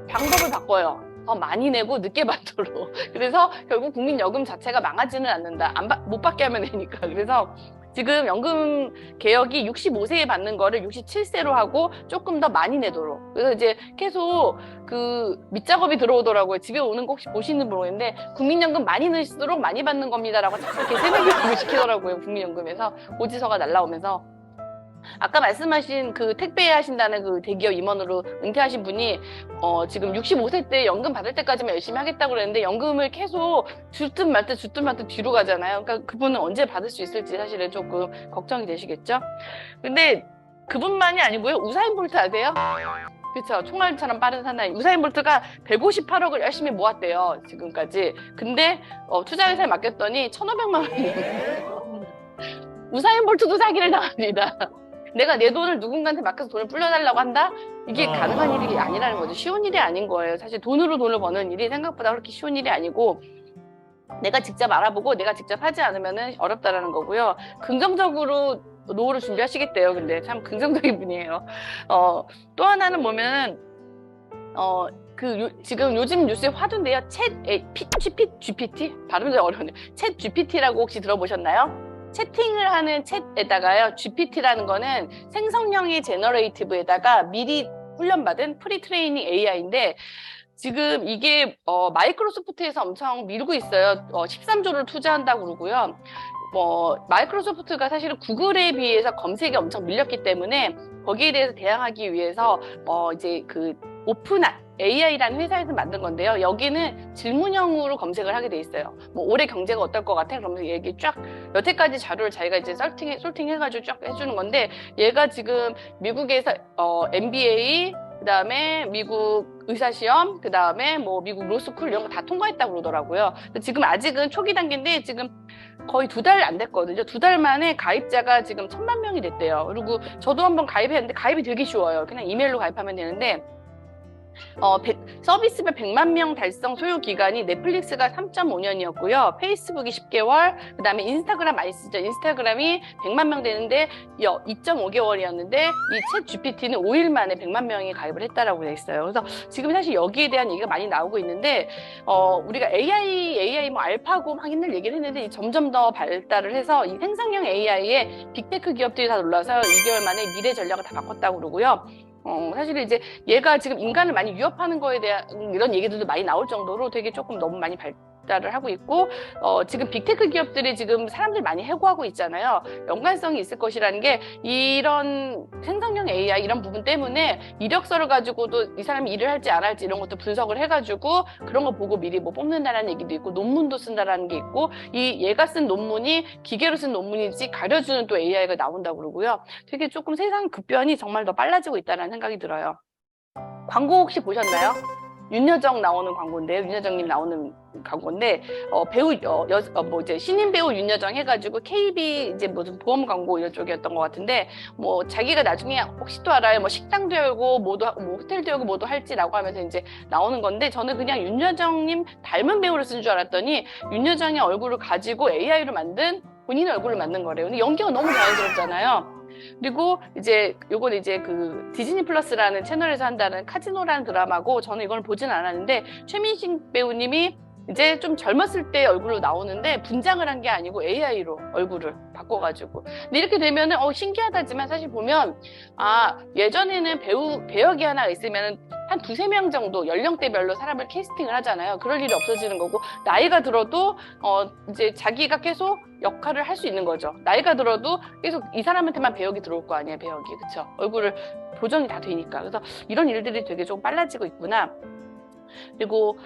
방법을 바꿔요. 더 많이 내고 늦게 받도록. 그래서 결국 국민연금 자체가 망하지는 않는다. 못 받게 하면 되니까. 그래서 지금 연금 개혁이 65세에 받는 거를 67세로 하고 조금 더 많이 내도록. 그래서 이제 계속 그 밑작업이 들어오더라고요. 집에 오는 거 혹시 보시는 분 모르겠는데 국민연금 많이 넣을수록 많이 받는 겁니다라고 자꾸 이렇게 세뇌교육을 시키더라고요. 국민연금에서 고지서가 날라오면서. 아까 말씀하신 그 택배 하신다는 그 대기업 임원으로 은퇴하신 분이 지금 65세 때 연금 받을 때까지만 열심히 하겠다고 그랬는데 연금을 계속 줄 듯 말 듯 뒤로 가잖아요. 그러니까 그분은 언제 받을 수 있을지 사실은 조금 걱정이 되시겠죠. 근데 그분만이 아니고요. 우사인 볼트 아세요? 그렇죠. 총알처럼 빠른 사나이. 우사인 볼트가 158억을 열심히 모았대요. 지금까지. 근데 투자회사에 맡겼더니 1,500만 원이 우사인 볼트도 사기를 당합니다. 내가 내 돈을 누군가한테 맡겨서 돈을 불려달라고 한다? 이게 가능한 일이 아니라는 거죠. 쉬운 일이 아닌 거예요. 사실 돈으로 돈을 버는 일이 생각보다 그렇게 쉬운 일이 아니고, 내가 직접 알아보고 내가 직접 하지 않으면 어렵다라는 거고요. 긍정적으로 노후를 준비하시겠대요. 근데 참 긍정적인 분이에요. 또 하나는 뭐면 지금 요즘 뉴스에 화두인데요. GPT? 발음이 어려우네요. 챗 GPT라고 혹시 들어보셨나요? 채팅을 하는 챗에다가요, GPT라는 거는 생성형의 제너레이티브에다가 미리 훈련받은 프리트레이닝 AI인데, 지금 이게 마이크로소프트에서 엄청 밀고 있어요. 13조를 투자한다고 그러고요. 마이크로소프트가 사실은 구글에 비해서 검색이 엄청 밀렸기 때문에 거기에 대해서 대항하기 위해서 이제 그 오픈 AI라는 회사에서 만든 건데요. 여기는 질문형으로 검색을 하게 돼 있어요. 뭐 올해 경제가 어떨 것 같아? 그러면서 얘기 쫙 여태까지 자료를 자기가 이제 솔팅해가지고 쫙 해주는 건데, 얘가 지금 미국에서 MBA, 그다음에 미국 의사시험, 그다음에 뭐 미국 로스쿨 이런 거 다 통과했다고 그러더라고요. 지금 아직은 초기 단계인데 지금 거의 2달 안 됐거든요. 2달 만에 가입자가 지금 1,000만 명이 됐대요. 그리고 저도 한번 가입했는데 가입이 되게 쉬워요. 그냥 이메일로 가입하면 되는데, 서비스별 100만 명 달성 소요 기간이 넷플릭스가 3.5년이었고요. 페이스북이 10개월, 그 다음에 인스타그램 많이 쓰죠. 인스타그램이 100만 명 되는데 2.5개월이었는데 이 챗 GPT는 5일 만에 100만 명이 가입을 했다라고 돼 있어요. 그래서 지금 사실 여기에 대한 얘기가 많이 나오고 있는데 우리가 AI 뭐 알파고 막 옛날 얘기를 했는데 점점 더 발달을 해서 이 생성형 AI에 빅테크 기업들이 다 놀라서 2개월 만에 미래 전략을 다 바꿨다고 그러고요. 사실 이제 얘가 지금 인간을 많이 위협하는 거에 대한 이런 얘기들도 많이 나올 정도로 되게 조금 너무 많이 발달을 하고 있고, 지금 빅테크 기업들이 지금 사람들 많이 해고하고 있잖아요. 연관성이 있을 것이라는 게 이런 생성형 AI 이런 부분 때문에 이력서를 가지고도 이 사람이 일을 할지 안 할지 이런 것도 분석을 해가지고 그런 거 보고 미리 뭐 뽑는다라는 얘기도 있고 논문도 쓴다라는 게 있고 이 얘가 쓴 논문이 기계로 쓴 논문인지 가려주는 또 AI가 나온다고 그러고요. 되게 조금 세상 급변이 정말 더 빨라지고 있다는 생각이 들어요. 광고 혹시 보셨나요? 윤여정 나오는 광고인데요. 윤여정님 나오는 광고인데 배우 뭐 이제 신인 배우 윤여정 해가지고 KB 이제 무슨 보험 광고 이런 쪽이었던 것 같은데 뭐 자기가 나중에 혹시 또 알아요? 뭐 식당도 열고 뭐 호텔도 열고 뭐도 할지라고 하면서 이제 나오는 건데 저는 그냥 윤여정님 닮은 배우를 쓴 줄 알았더니 윤여정의 얼굴을 가지고 AI로 만든 본인의 얼굴을 만든 거래요. 근데 연기가 너무 자연스럽잖아요. 그리고 이제 요건 이제 그 디즈니 플러스라는 채널에서 한다는 카지노라는 드라마고 저는 이걸 보진 않았는데 최민식 배우님이 이제 좀 젊었을 때 얼굴로 나오는데 분장을 한 게 아니고 AI로 얼굴을 바꿔가지고 근데 이렇게 되면은 신기하다지만 사실 보면 예전에는 배역이 하나 있으면 한 2-3명 정도 연령대별로 사람을 캐스팅을 하잖아요. 그럴 일이 없어지는 거고 나이가 들어도 이제 자기가 계속 역할을 할 수 있는 거죠. 나이가 들어도 계속 이 사람한테만 배역이 들어올 거 아니에요. 배역이 그쵸? 얼굴을 보정이 다 되니까 그래서 이런 일들이 되게 좀 빨라지고 있구나. 그리고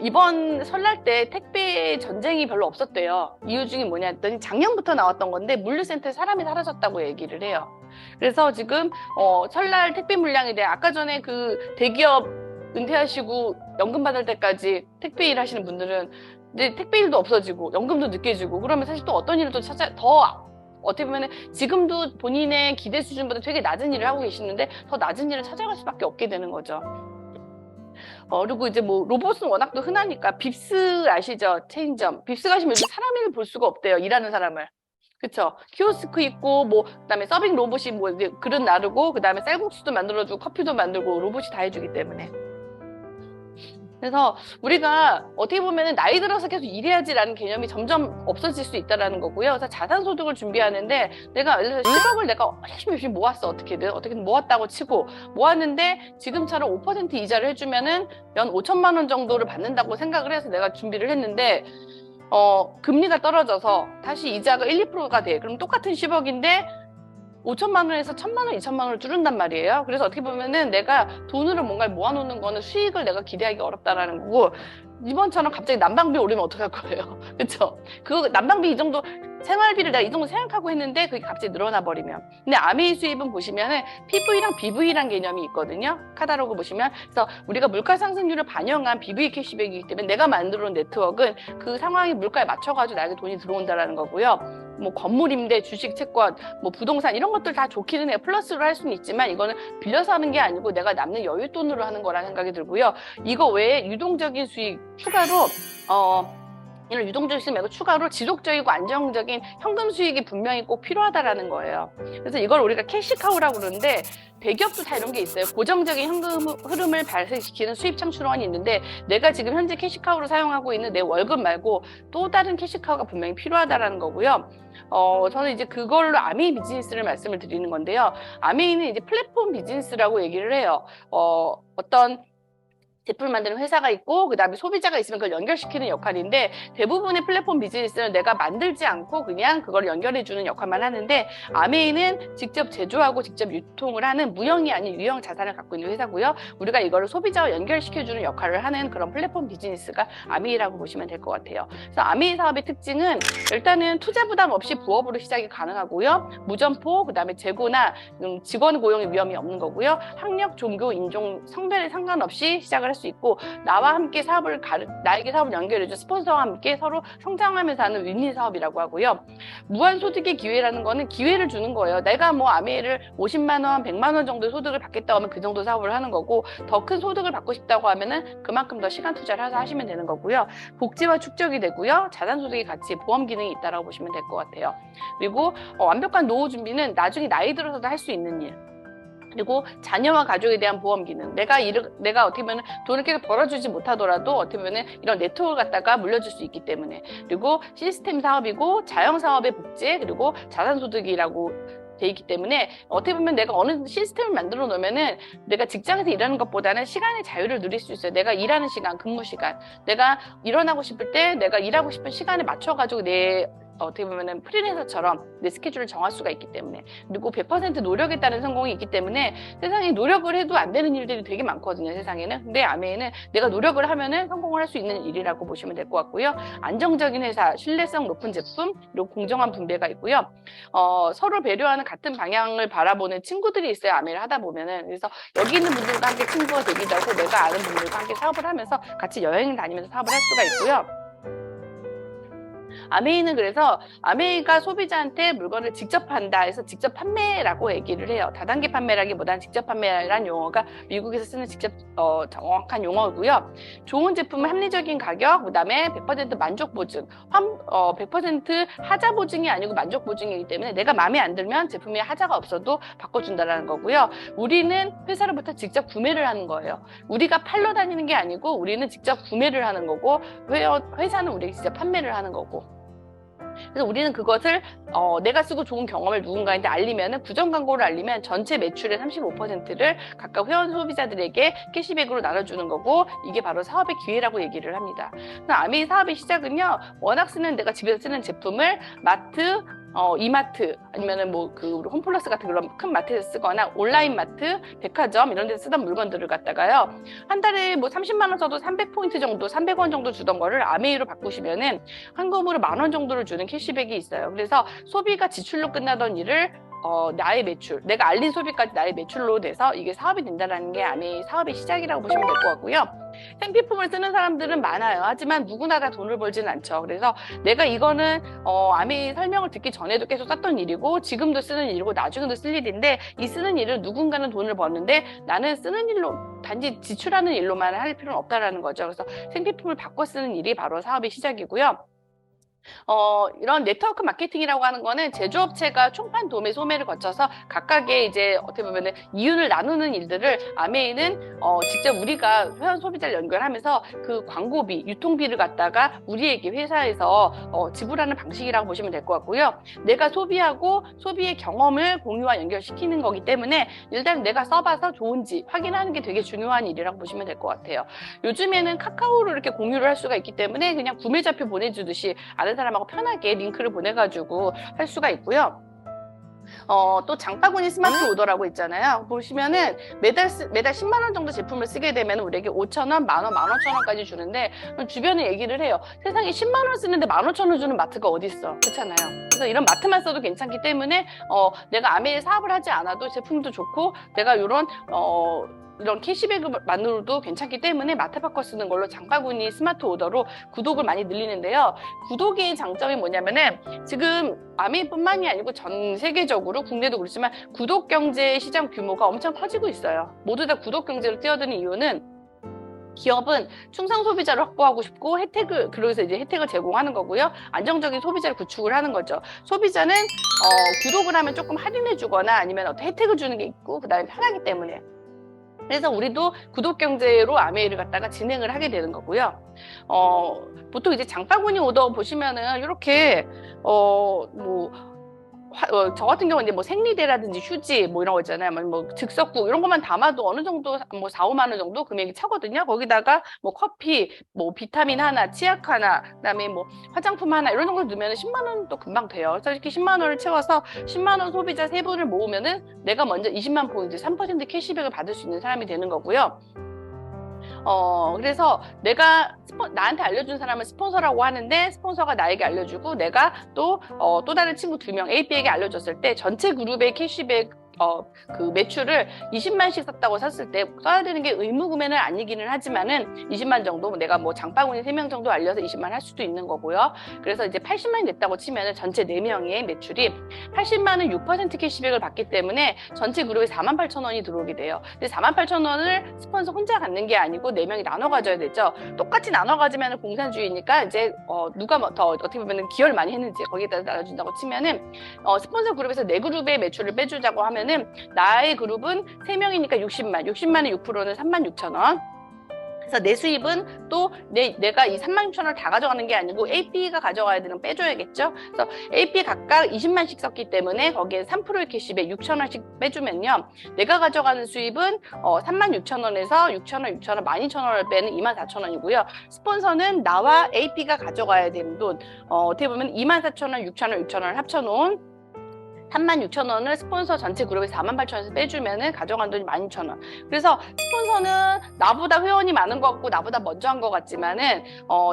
이번 설날 때 택배 전쟁이 별로 없었대요. 이유 중에 뭐냐 했더니 작년부터 나왔던 건데 물류센터에 사람이 사라졌다고 얘기를 해요. 그래서 지금 설날 택배 물량에 대해 아까 전에 그 대기업 은퇴하시고 연금 받을 때까지 택배 일 하시는 분들은 이제 택배 일도 없어지고 연금도 늦게 주고 그러면 사실 또 어떤 일을 또 어떻게 보면 지금도 본인의 기대 수준보다 되게 낮은 일을 하고 계시는데 더 낮은 일을 찾아갈 수밖에 없게 되는 거죠. 그리고 이제 뭐 로봇은 워낙 또 흔하니까 빕스 아시죠? 체인점. 빕스 가시면 요즘 사람을 볼 수가 없대요. 일하는 사람을. 그쵸? 키오스크 있고 뭐 그다음에 서빙 로봇이 뭐 이제 그릇 나르고 그다음에 쌀국수도 만들어주고 커피도 만들고 로봇이 다 해주기 때문에. 그래서 우리가 어떻게 보면 나이 들어서 계속 일해야지라는 개념이 점점 없어질 수 있다는 거고요. 그래서 자산소득을 준비하는데 내가 예를 들어서 10억을 내가 열심히 모았어. 어떻게든 모았다고 치고 모았는데 지금처럼 5% 이자를 해주면은 연 5천만 원 정도를 받는다고 생각을 해서 내가 준비를 했는데 금리가 떨어져서 다시 이자가 1-2%가 돼. 그럼 똑같은 10억인데 5천만 원에서 1,000만 원, 2천만 원을 줄인단 말이에요. 그래서 어떻게 보면은 내가 돈으로 뭔가를 모아놓는 거는 수익을 내가 기대하기 어렵다라는 거고 이번처럼 갑자기 난방비 오르면 어떡할 거예요. 그쵸? 그 난방비 이 정도 생활비를 내가 이 정도 생각하고 했는데 그게 갑자기 늘어나 버리면. 근데 아메이 수입은 보시면은 PV랑 BV란 개념이 있거든요. 카탈로그 보시면. 그래서 우리가 물가 상승률을 반영한 BV 캐시백이기 때문에 내가 만들어 놓은 네트워크는 그 상황이 물가에 맞춰가지고 나에게 돈이 들어온다라는 거고요. 뭐 건물 임대, 주식, 채권, 뭐 부동산 이런 것들 다 좋기는 해요. 플러스로 할 수는 있지만 이거는 빌려서 하는 게 아니고 내가 남는 여윳돈으로 하는 거라는 생각이 들고요. 이거 외에 유동적인 수익 추가로 이런 유동적인 수익 말고 추가로 지속적이고 안정적인 현금 수익이 분명히 꼭 필요하다라는 거예요. 그래서 이걸 우리가 캐시카우라고 그러는데 대기업도 다 이런 게 있어요. 고정적인 현금 흐름을 발생시키는 수입 창출원이 있는데 내가 지금 현재 캐시카우로 사용하고 있는 내 월급 말고 또 다른 캐시카우가 분명히 필요하다라는 거고요. 저는 이제 그걸로 아메이 비즈니스를 말씀을 드리는 건데요. 아메이는 이제 플랫폼 비즈니스라고 얘기를 해요. 어떤 제품을 만드는 회사가 있고 그다음에 소비자가 있으면 그걸 연결시키는 역할인데 대부분의 플랫폼 비즈니스는 내가 만들지 않고 그냥 그걸 연결해주는 역할만 하는데 아메이는 직접 제조하고 직접 유통을 하는 무형이 아닌 유형 자산을 갖고 있는 회사고요. 우리가 이거를 소비자와 연결시켜주는 역할을 하는 그런 플랫폼 비즈니스가 아메이라고 보시면 될 것 같아요. 그래서 아메이 사업의 특징은 일단은 투자 부담 없이 부업으로 시작이 가능하고요. 무점포, 그다음에 재고나 직원 고용의 위험이 없는 거고요. 학력, 종교, 인종, 성별에 상관없이 시작을 할 수 있고 나와 함께 나에게 사업을 연결해줘 스폰서와 함께 서로 성장하면서 하는 윈윈 사업이라고 하고요. 무한 소득의 기회라는 거는 기회를 주는 거예요. 내가 뭐 아메이를 50만 원, 100만 원 정도의 소득을 받겠다고 하면 그 정도 사업을 하는 거고 더 큰 소득을 받고 싶다고 하면은 그만큼 더 시간 투자를 해서 하시면 되는 거고요. 복지와 축적이 되고요. 자산소득이 같이 보험 기능이 있다고 보시면 될 것 같아요. 그리고 완벽한 노후 준비는 나중에 나이 들어서도 할 수 있는 일. 그리고 자녀와 가족에 대한 보험 기능. 내가 어떻게 보면 돈을 계속 벌어주지 못하더라도 어떻게 보면 이런 네트워크를 갖다가 물려줄 수 있기 때문에. 그리고 시스템 사업이고 자영 사업의 복지 그리고 자산소득이라고 돼 있기 때문에 어떻게 보면 내가 어느 시스템을 만들어 놓으면은 내가 직장에서 일하는 것보다는 시간의 자유를 누릴 수 있어요. 내가 일하는 시간, 근무 시간, 내가 일어나고 싶을 때 내가 일하고 싶은 시간에 맞춰가지고 내 어떻게 보면은 프리랜서처럼 내 스케줄을 정할 수가 있기 때문에 그리고 100% 노력에 따른 성공이 있기 때문에 세상에 노력을 해도 안 되는 일들이 되게 많거든요. 세상에는. 근데 아메이는 내가 노력을 하면은 성공을 할 수 있는 일이라고 보시면 될 것 같고요. 안정적인 회사, 신뢰성 높은 제품, 그리고 공정한 분배가 있고요. 서로 배려하는 같은 방향을 바라보는 친구들이 있어요. 아메이를 하다 보면은. 그래서 여기 있는 분들과 함께 친구가 되기도 하고 내가 아는 분들과 함께 사업을 하면서 같이 여행을 다니면서 사업을 할 수가 있고요. 아메이는 그래서 아메이가 소비자한테 물건을 직접 판다 해서 직접 판매라고 얘기를 해요. 다단계 판매라기보다는 직접 판매라는 용어가 미국에서 쓰는 직접 정확한 용어고요. 좋은 제품은 합리적인 가격, 그다음에 100% 만족 보증, 100% 하자 보증이 아니고 만족 보증이기 때문에 내가 마음에 안 들면 제품에 하자가 없어도 바꿔준다라는 거고요. 우리는 회사로부터 직접 구매를 하는 거예요. 우리가 팔러 다니는 게 아니고 우리는 직접 구매를 하는 거고 회사는 우리가 직접 판매를 하는 거고. 그래서 우리는 그것을 내가 쓰고 좋은 경험을 누군가한테 알리면은 구정 광고를 알리면 전체 매출의 35%를 각각 회원 소비자들에게 캐시백으로 나눠주는 거고 이게 바로 사업의 기회라고 얘기를 합니다. 아메이 사업의 시작은요. 워낙 내가 집에서 쓰는 제품을 마트, 이마트 아니면은 우리 홈플러스 같은 그런 큰 마트에서 쓰거나 온라인 마트, 백화점 이런 데서 쓰던 물건들을 갖다가요. 한 달에 뭐 30만 원 써도 300포인트 정도, 300원 정도 주던 거를 아메이로 바꾸시면은 현금으로 10,000원 정도를 주는 캐시백이 있어요. 그래서 소비가 지출로 끝나던 일을 나의 매출, 내가 알린 소비까지 나의 매출로 돼서 이게 사업이 된다는 게 아메이 사업의 시작이라고 보시면 될 것 같고요. 생필품을 쓰는 사람들은 많아요. 하지만 누구나 다 돈을 벌지는 않죠. 그래서 내가 이거는 아메이 설명을 듣기 전에도 계속 썼던 일이고 지금도 쓰는 일이고 나중에도 쓸 일인데 이 쓰는 일은 누군가는 돈을 버는데 나는 쓰는 일로 단지 지출하는 일로만 할 필요는 없다라는 거죠. 그래서 생필품을 바꿔 쓰는 일이 바로 사업의 시작이고요. 이런 네트워크 마케팅이라고 하는 거는 제조업체가 총판 도매 소매를 거쳐서 각각의 이제 어떻게 보면은 이윤을 나누는 일들을 아메이는 직접 우리가 회원 소비자를 연결하면서 그 광고비, 유통비를 갖다가 우리에게 회사에서 지불하는 방식이라고 보시면 될 것 같고요. 내가 소비하고 소비의 경험을 공유와 연결시키는 거기 때문에 일단 내가 써봐서 좋은지 확인하는 게 되게 중요한 일이라고 보시면 될 것 같아요. 요즘에는 카카오로 이렇게 공유를 할 수가 있기 때문에 그냥 구매자표 보내주듯이 아는 사람하고 편하게 링크를 보내가지고 할 수가 있고요. 또 장바구니 스마트 오더라고 있잖아요. 보시면은 매달 10만 원 정도 제품을 쓰게 되면 우리에게 5,000원, 만원, 15,000원까지 주는데 주변에 얘기를 해요. 세상에 10만 원 쓰는데 15,000원 주는 마트가 어디 있어? 그렇잖아요. 그래서 이런 마트만 써도 괜찮기 때문에 내가 아메이 사업을 하지 않아도 제품도 좋고 내가 이런 캐시백만으로도 괜찮기 때문에 마트 바꿔 쓰는 걸로 장바구니 스마트 오더로 구독을 많이 늘리는데요. 구독의 장점이 뭐냐면은 지금 아메이뿐만이 아니고 전 세계적으로 국내도 그렇지만 구독 경제 시장 규모가 엄청 커지고 있어요. 모두 다 구독 경제로 뛰어드는 이유는 기업은 충성 소비자를 확보하고 싶고 그래서 이제 혜택을 제공하는 거고요. 안정적인 소비자를 구축을 하는 거죠. 소비자는 구독을 하면 조금 할인해 주거나 아니면 어떤 혜택을 주는 게 있고 그다음에 편하기 때문에. 그래서 우리도 구독 경제로 아메이를 갖다가 진행을 하게 되는 거고요. 보통 이제 장바구니 오더 보시면은 이렇게 저 같은 경우는 이제 뭐 생리대라든지 휴지 뭐 이런 거 있잖아요. 뭐 즉석국 이런 것만 담아도 어느 정도 뭐 4, 5만 원 정도 금액이 차거든요. 거기다가 뭐 커피, 뭐 비타민 하나, 치약 하나, 그다음에 뭐 화장품 하나 이런 정도 넣으면 10만 원도 금방 돼요. 그래서 이렇게 10만 원을 채워서 10만 원 소비자 3분을 모으면은 내가 먼저 20만 포인트, 3% 캐시백을 받을 수 있는 사람이 되는 거고요. 그래서 내가 나한테 알려준 사람은 스폰서라고 하는데 스폰서가 나에게 알려주고 내가 또 다른 친구 2명 A, B에게 알려줬을 때 전체 그룹의 캐시백 그 매출을 20만씩 썼다고 샀을 때 써야 되는 게 의무 구매는 아니기는 하지만은 20만 정도, 내가 뭐 장바구니 3명 정도 알려서 20만 할 수도 있는 거고요. 그래서 이제 80만이 냈다고 치면은 전체 4명의 매출이 80만은 6% 캐시백을 받기 때문에 전체 그룹에 48,000원이 들어오게 돼요. 근데 48,000원을 스폰서 혼자 갖는 게 아니고 4명이 나눠 가져야 되죠. 똑같이 나눠 가지면 공산주의니까 이제 누가 더 어떻게 보면 기여를 많이 했는지 거기에다 나눠준다고 치면은 스폰서 그룹에서 4그룹의 매출을 빼주자고 하면은 나의 그룹은 3명이니까 60만의 6%는 36,000원. 그래서 내 수입은 또 내가 이 36,000원을 다 가져가는 게 아니고 AP가 가져가야 되는 빼줘야겠죠. 그래서 AP 각각 20만씩 썼기 때문에 거기에 3%의 캐시백 6,000원씩 빼주면요. 내가 가져가는 수입은 36,000원에서 6,000원, 12,000원을 빼는 24,000원이고요. 스폰서는 나와 AP가 가져가야 되는 돈, 어떻게 보면 24,000원, 6,000원, 6,000원을 합쳐놓은 36,000원을 스폰서 전체 그룹에 48,000원에서 빼주면은 가져간 돈이 12,000원. 그래서 스폰서는 나보다 회원이 많은 것 같고 나보다 먼저 한 것 같지만은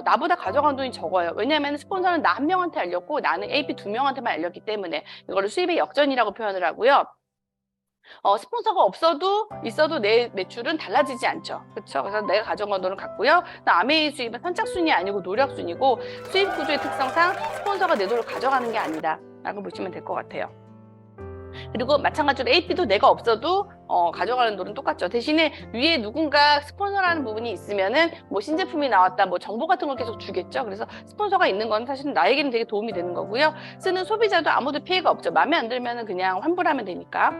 나보다 가져간 돈이 적어요. 왜냐하면 스폰서는 나 한 명한테 알렸고 나는 AP 2명한테만 알렸기 때문에 이거를 수입의 역전이라고 표현을 하고요. 스폰서가 있어도 내 매출은 달라지지 않죠. 그렇죠? 그래서 내가 가져간 돈을 갖고요. 아메이 수입은 선착순이 아니고 노력순이고 수입 구조의 특성상 스폰서가 내 돈을 가져가는 게 아니다 라고 보시면 될 것 같아요. 그리고 마찬가지로 AP도 내가 없어도 가져가는 돈은 똑같죠. 대신에 위에 누군가 스폰서라는 부분이 있으면은 뭐 신제품이 나왔다, 뭐 정보 같은 걸 계속 주겠죠. 그래서 스폰서가 있는 건 사실은 나에게는 되게 도움이 되는 거고요. 쓰는 소비자도 아무도 피해가 없죠. 마음에 안 들면은 그냥 환불하면 되니까.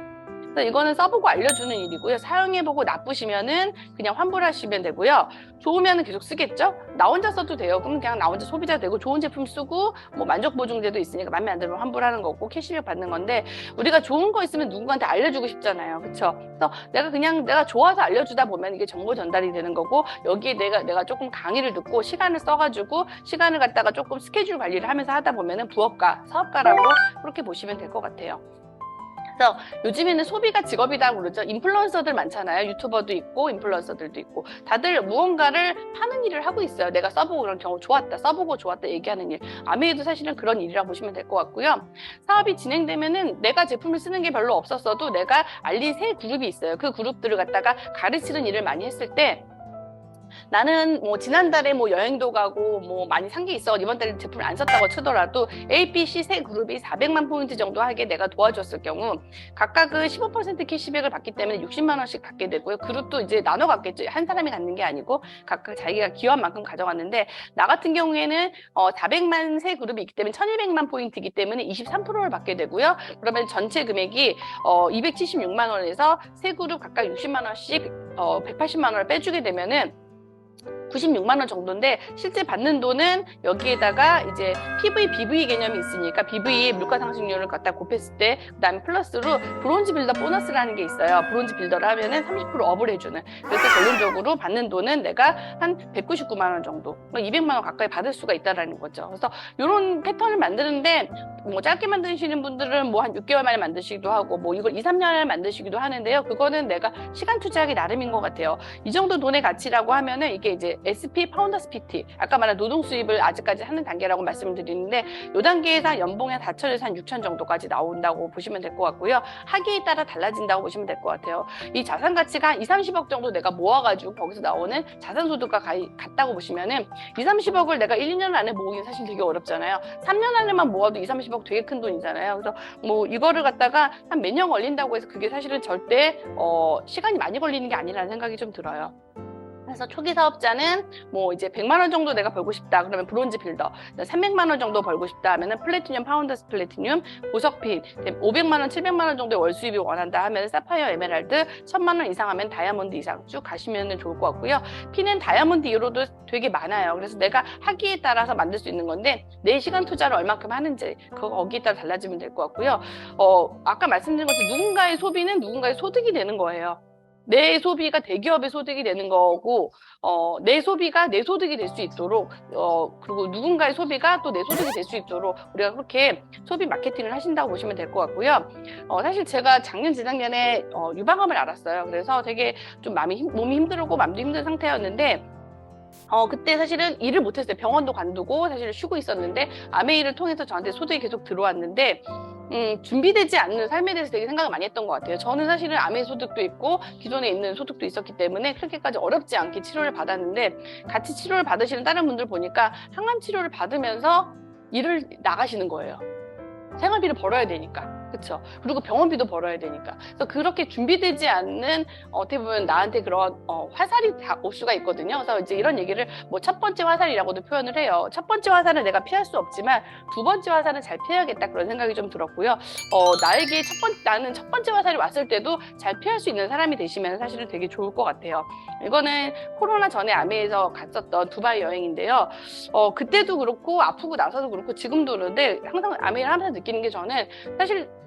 그래서 이거는 써보고 알려주는 일이고요. 사용해보고 나쁘시면은 그냥 환불하시면 되고요. 좋으면은 계속 쓰겠죠? 나 혼자 써도 돼요. 그럼 그냥 나 혼자 소비자 되고 좋은 제품 쓰고 뭐 만족 보증제도 있으니까 마음에 안 들면 환불하는 거고 캐시백 받는 건데 우리가 좋은 거 있으면 누군가한테 알려주고 싶잖아요. 그렇죠? 그래서 내가 좋아서 알려주다 보면 이게 정보 전달이 되는 거고 여기에 내가 조금 강의를 듣고 시간을 써가지고 시간을 갖다가 조금 스케줄 관리를 하면서 하다 보면은 부업가, 사업가라고 그렇게 보시면 될 것 같아요. 그래서 요즘에는 소비가 직업이라고 그러죠. 인플루언서들 많잖아요. 유튜버도 있고 인플루언서들도 있고 다들 무언가를 파는 일을 하고 있어요. 내가 써보고 그런 경우 좋았다, 써보고 좋았다 얘기하는 일. 아메이도 사실은 그런 일이라고 보시면 될 것 같고요. 사업이 진행되면은 내가 제품을 쓰는 게 별로 없었어도 내가 알린 새 그룹이 있어요. 그 그룹들을 갖다가 가르치는 일을 많이 했을 때 나는 뭐 지난달에 뭐 여행도 가고 뭐 많이 산 게 있어. 이번 달에 제품을 안 썼다고 치더라도 A, B, C 세 그룹이 400만 포인트 정도 하게 내가 도와줬을 경우 각각은 15% 캐시백을 받기 때문에 60만 원씩 받게 되고요. 그룹도 이제 나눠 갖겠죠. 한 사람이 갖는 게 아니고 각각 자기가 기여한 만큼 가져갔는데 나 같은 경우에는 400만 세 그룹이 있기 때문에 1200만 포인트이기 때문에 23%를 받게 되고요. 그러면 전체 금액이 276만 원에서 세 그룹 각각 60만 원씩 180만 원을 빼주게 되면은 96만 원 정도인데 실제 받는 돈은 여기에다가 이제 PV, BV 개념이 있으니까 BV의 물가 상승률을 갖다 곱했을 때 그다음에 플러스로 브론즈 빌더 보너스라는 게 있어요. 브론즈 빌더를 하면은 30% 업을 해주는. 그래서 결론적으로 받는 돈은 내가 한 199만 원 정도, 200만 원 가까이 받을 수가 있다라는 거죠. 그래서 이런 패턴을 만드는데 뭐 짧게 만드시는 분들은 뭐 한 6개월 만에 만드시기도 하고 뭐 이걸 2, 3년을 만드시기도 하는데요. 그거는 내가 시간 투자하기 나름인 것 같아요. 이 정도 돈의 가치라고 하면은 이게 이제 SP 파운더스 PT, 아까 말한 노동 수입을 아직까지 하는 단계라고 말씀을 드리는데 이 단계에서 연봉이 한 4천에서 한 6천 정도까지 나온다고 보시면 될 것 같고요. 하기에 따라 달라진다고 보시면 될 것 같아요. 이 자산 가치가 한 2, 30억 정도 내가 모아가지고 거기서 나오는 자산 소득과 같다고 보시면은 2, 30억을 내가 1, 2년 안에 모으기는 사실 되게 어렵잖아요. 3년 안에만 모아도 2, 30억 되게 큰 돈이잖아요. 그래서 뭐 이거를 갖다가 한 몇 년 걸린다고 해서 그게 사실은 절대 시간이 많이 걸리는 게 아니라는 생각이 좀 들어요. 그래서 초기 사업자는 뭐 이제 100만 원 정도 내가 벌고 싶다 그러면 브론즈 빌더, 300만 원 정도 벌고 싶다 하면은 플래티늄, 파운더스 플래티늄, 보석핀, 500만 원, 700만 원 정도의 월 수입이 원한다 하면 사파이어, 에메랄드, 1000만 원 이상 하면 다이아몬드 이상 쭉 가시면 좋을 것 같고요. 핀은 다이아몬드 이후로도 되게 많아요. 그래서 내가 하기에 따라서 만들 수 있는 건데 내 시간 투자를 얼마큼 하는지 거기에 따라 달라지면 될 것 같고요. 아까 말씀드린 것처럼 누군가의 소비는 누군가의 소득이 되는 거예요. 내 소비가 대기업의 소득이 되는 거고 내 소비가 내 소득이 될 수 있도록 그리고 누군가의 소비가 또 내 소득이 될 수 있도록 우리가 그렇게 소비 마케팅을 하신다고 보시면 될 것 같고요. 사실 제가 작년 재작년에 유방암을 앓았어요. 그래서 되게 좀 몸이 힘들고 마음도 힘든 상태였는데 그때 사실은 일을 못했어요. 병원도 관두고 사실 쉬고 있었는데 아메이를 통해서 저한테 소득이 계속 들어왔는데 준비되지 않는 삶에 대해서 되게 생각을 많이 했던 것 같아요. 저는 사실은 암의 소득도 있고 기존에 있는 소득도 있었기 때문에 그렇게까지 어렵지 않게 치료를 받았는데 같이 치료를 받으시는 다른 분들 보니까 항암 치료를 받으면서 일을 나가시는 거예요. 생활비를 벌어야 되니까. 그렇죠. 그리고 병원비도 벌어야 되니까. 그래서 그렇게 준비되지 않는 어떻게 보면 나한테 그런 화살이 올 수가 있거든요. 그래서 이제 이런 얘기를 뭐 첫 번째 화살이라고도 표현을 해요. 첫 번째 화살은 내가 피할 수 없지만 두 번째 화살은 잘 피해야겠다 그런 생각이 좀 들었고요. 나에게 나는 첫 번째 화살이 왔을 때도 잘 피할 수 있는 사람이 되시면 사실은 되게 좋을 것 같아요. 이거는 코로나 전에 아메에서 갔었던 두바이 여행인데요. 그때도 그렇고 아프고 나서도 그렇고 지금도 그런데 항상 아메를 하면서 느끼는 게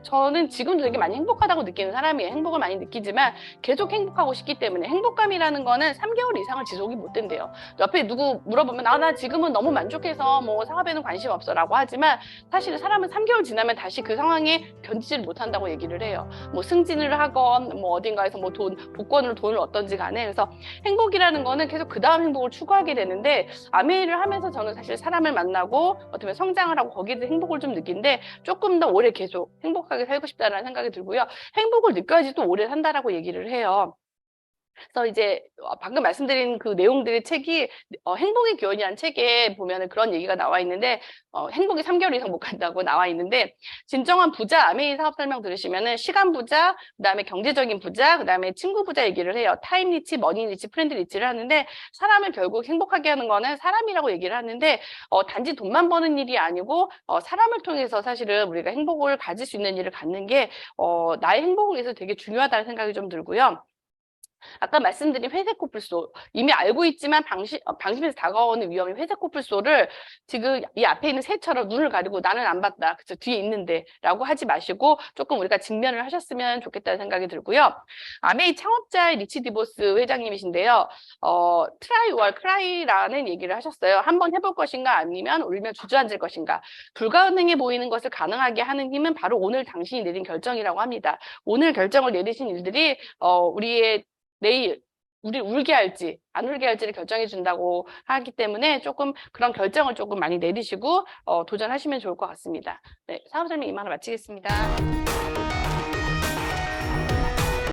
저는 지금도 되게 많이 행복하다고 느끼는 사람이에요. 행복을 많이 느끼지만 계속 행복하고 싶기 때문에 행복감이라는 거는 3개월 이상을 지속이 못 된대요. 옆에 누구 물어보면 나 지금은 너무 만족해서 뭐 사업에는 관심 없어 라고 하지만 사실 사람은 3개월 지나면 다시 그 상황에 견디지를 못한다고 얘기를 해요. 뭐 승진을 하건 뭐 어딘가에서 뭐 복권으로 돈을 얻던지 간에 그래서 행복이라는 거는 계속 그 다음 행복을 추구하게 되는데 아메이를 하면서 저는 사실 사람을 만나고 어떻게 보면 성장을 하고 거기에도 행복을 좀 느낀데 조금 더 오래 계속 행복하게 살고 싶다는 생각이 들고요. 행복을 느껴야지 또 오래 산다라고 얘기를 해요. 그래서 이제 방금 말씀드린 그 내용들의 책이 행복의 기원이라는 책에 보면은 그런 얘기가 나와 있는데 행복이 3개월 이상 못 간다고 나와 있는데 진정한 부자 아메이 사업 설명 들으시면은 시간 부자, 그다음에 경제적인 부자, 그다음에 친구 부자 얘기를 해요. 타임 리치, 머니 리치, 프렌드 리치를 하는데 사람을 결국 행복하게 하는 거는 사람이라고 얘기를 하는데 단지 돈만 버는 일이 아니고 사람을 통해서 사실은 우리가 행복을 가질 수 있는 일을 갖는 게 나의 행복을 위해서 되게 중요하다는 생각이 좀 들고요. 아까 말씀드린 회색 코뿔소 이미 알고 있지만 방심해서 다가오는 위험이 회색 코뿔소를 지금 이 앞에 있는 새처럼 눈을 가리고 나는 안 봤다. 그쵸? 뒤에 있는데 라고 하지 마시고 조금 우리가 직면을 하셨으면 좋겠다는 생각이 들고요. 아메이 창업자의 리치 디보스 회장님이신데요. try or cry라는 얘기를 하셨어요. 한번 해볼 것인가 아니면 울며 주저앉을 것인가. 불가능해 보이는 것을 가능하게 하는 힘은 바로 오늘 당신이 내린 결정이라고 합니다. 오늘 결정을 내리신 일들이 우리의 내일 우리 울게 할지 안 울게 할지를 결정해 준다고 하기 때문에 조금 그런 결정을 조금 많이 내리시고 도전하시면 좋을 것 같습니다. 네, 사업 설명 이만 마치겠습니다.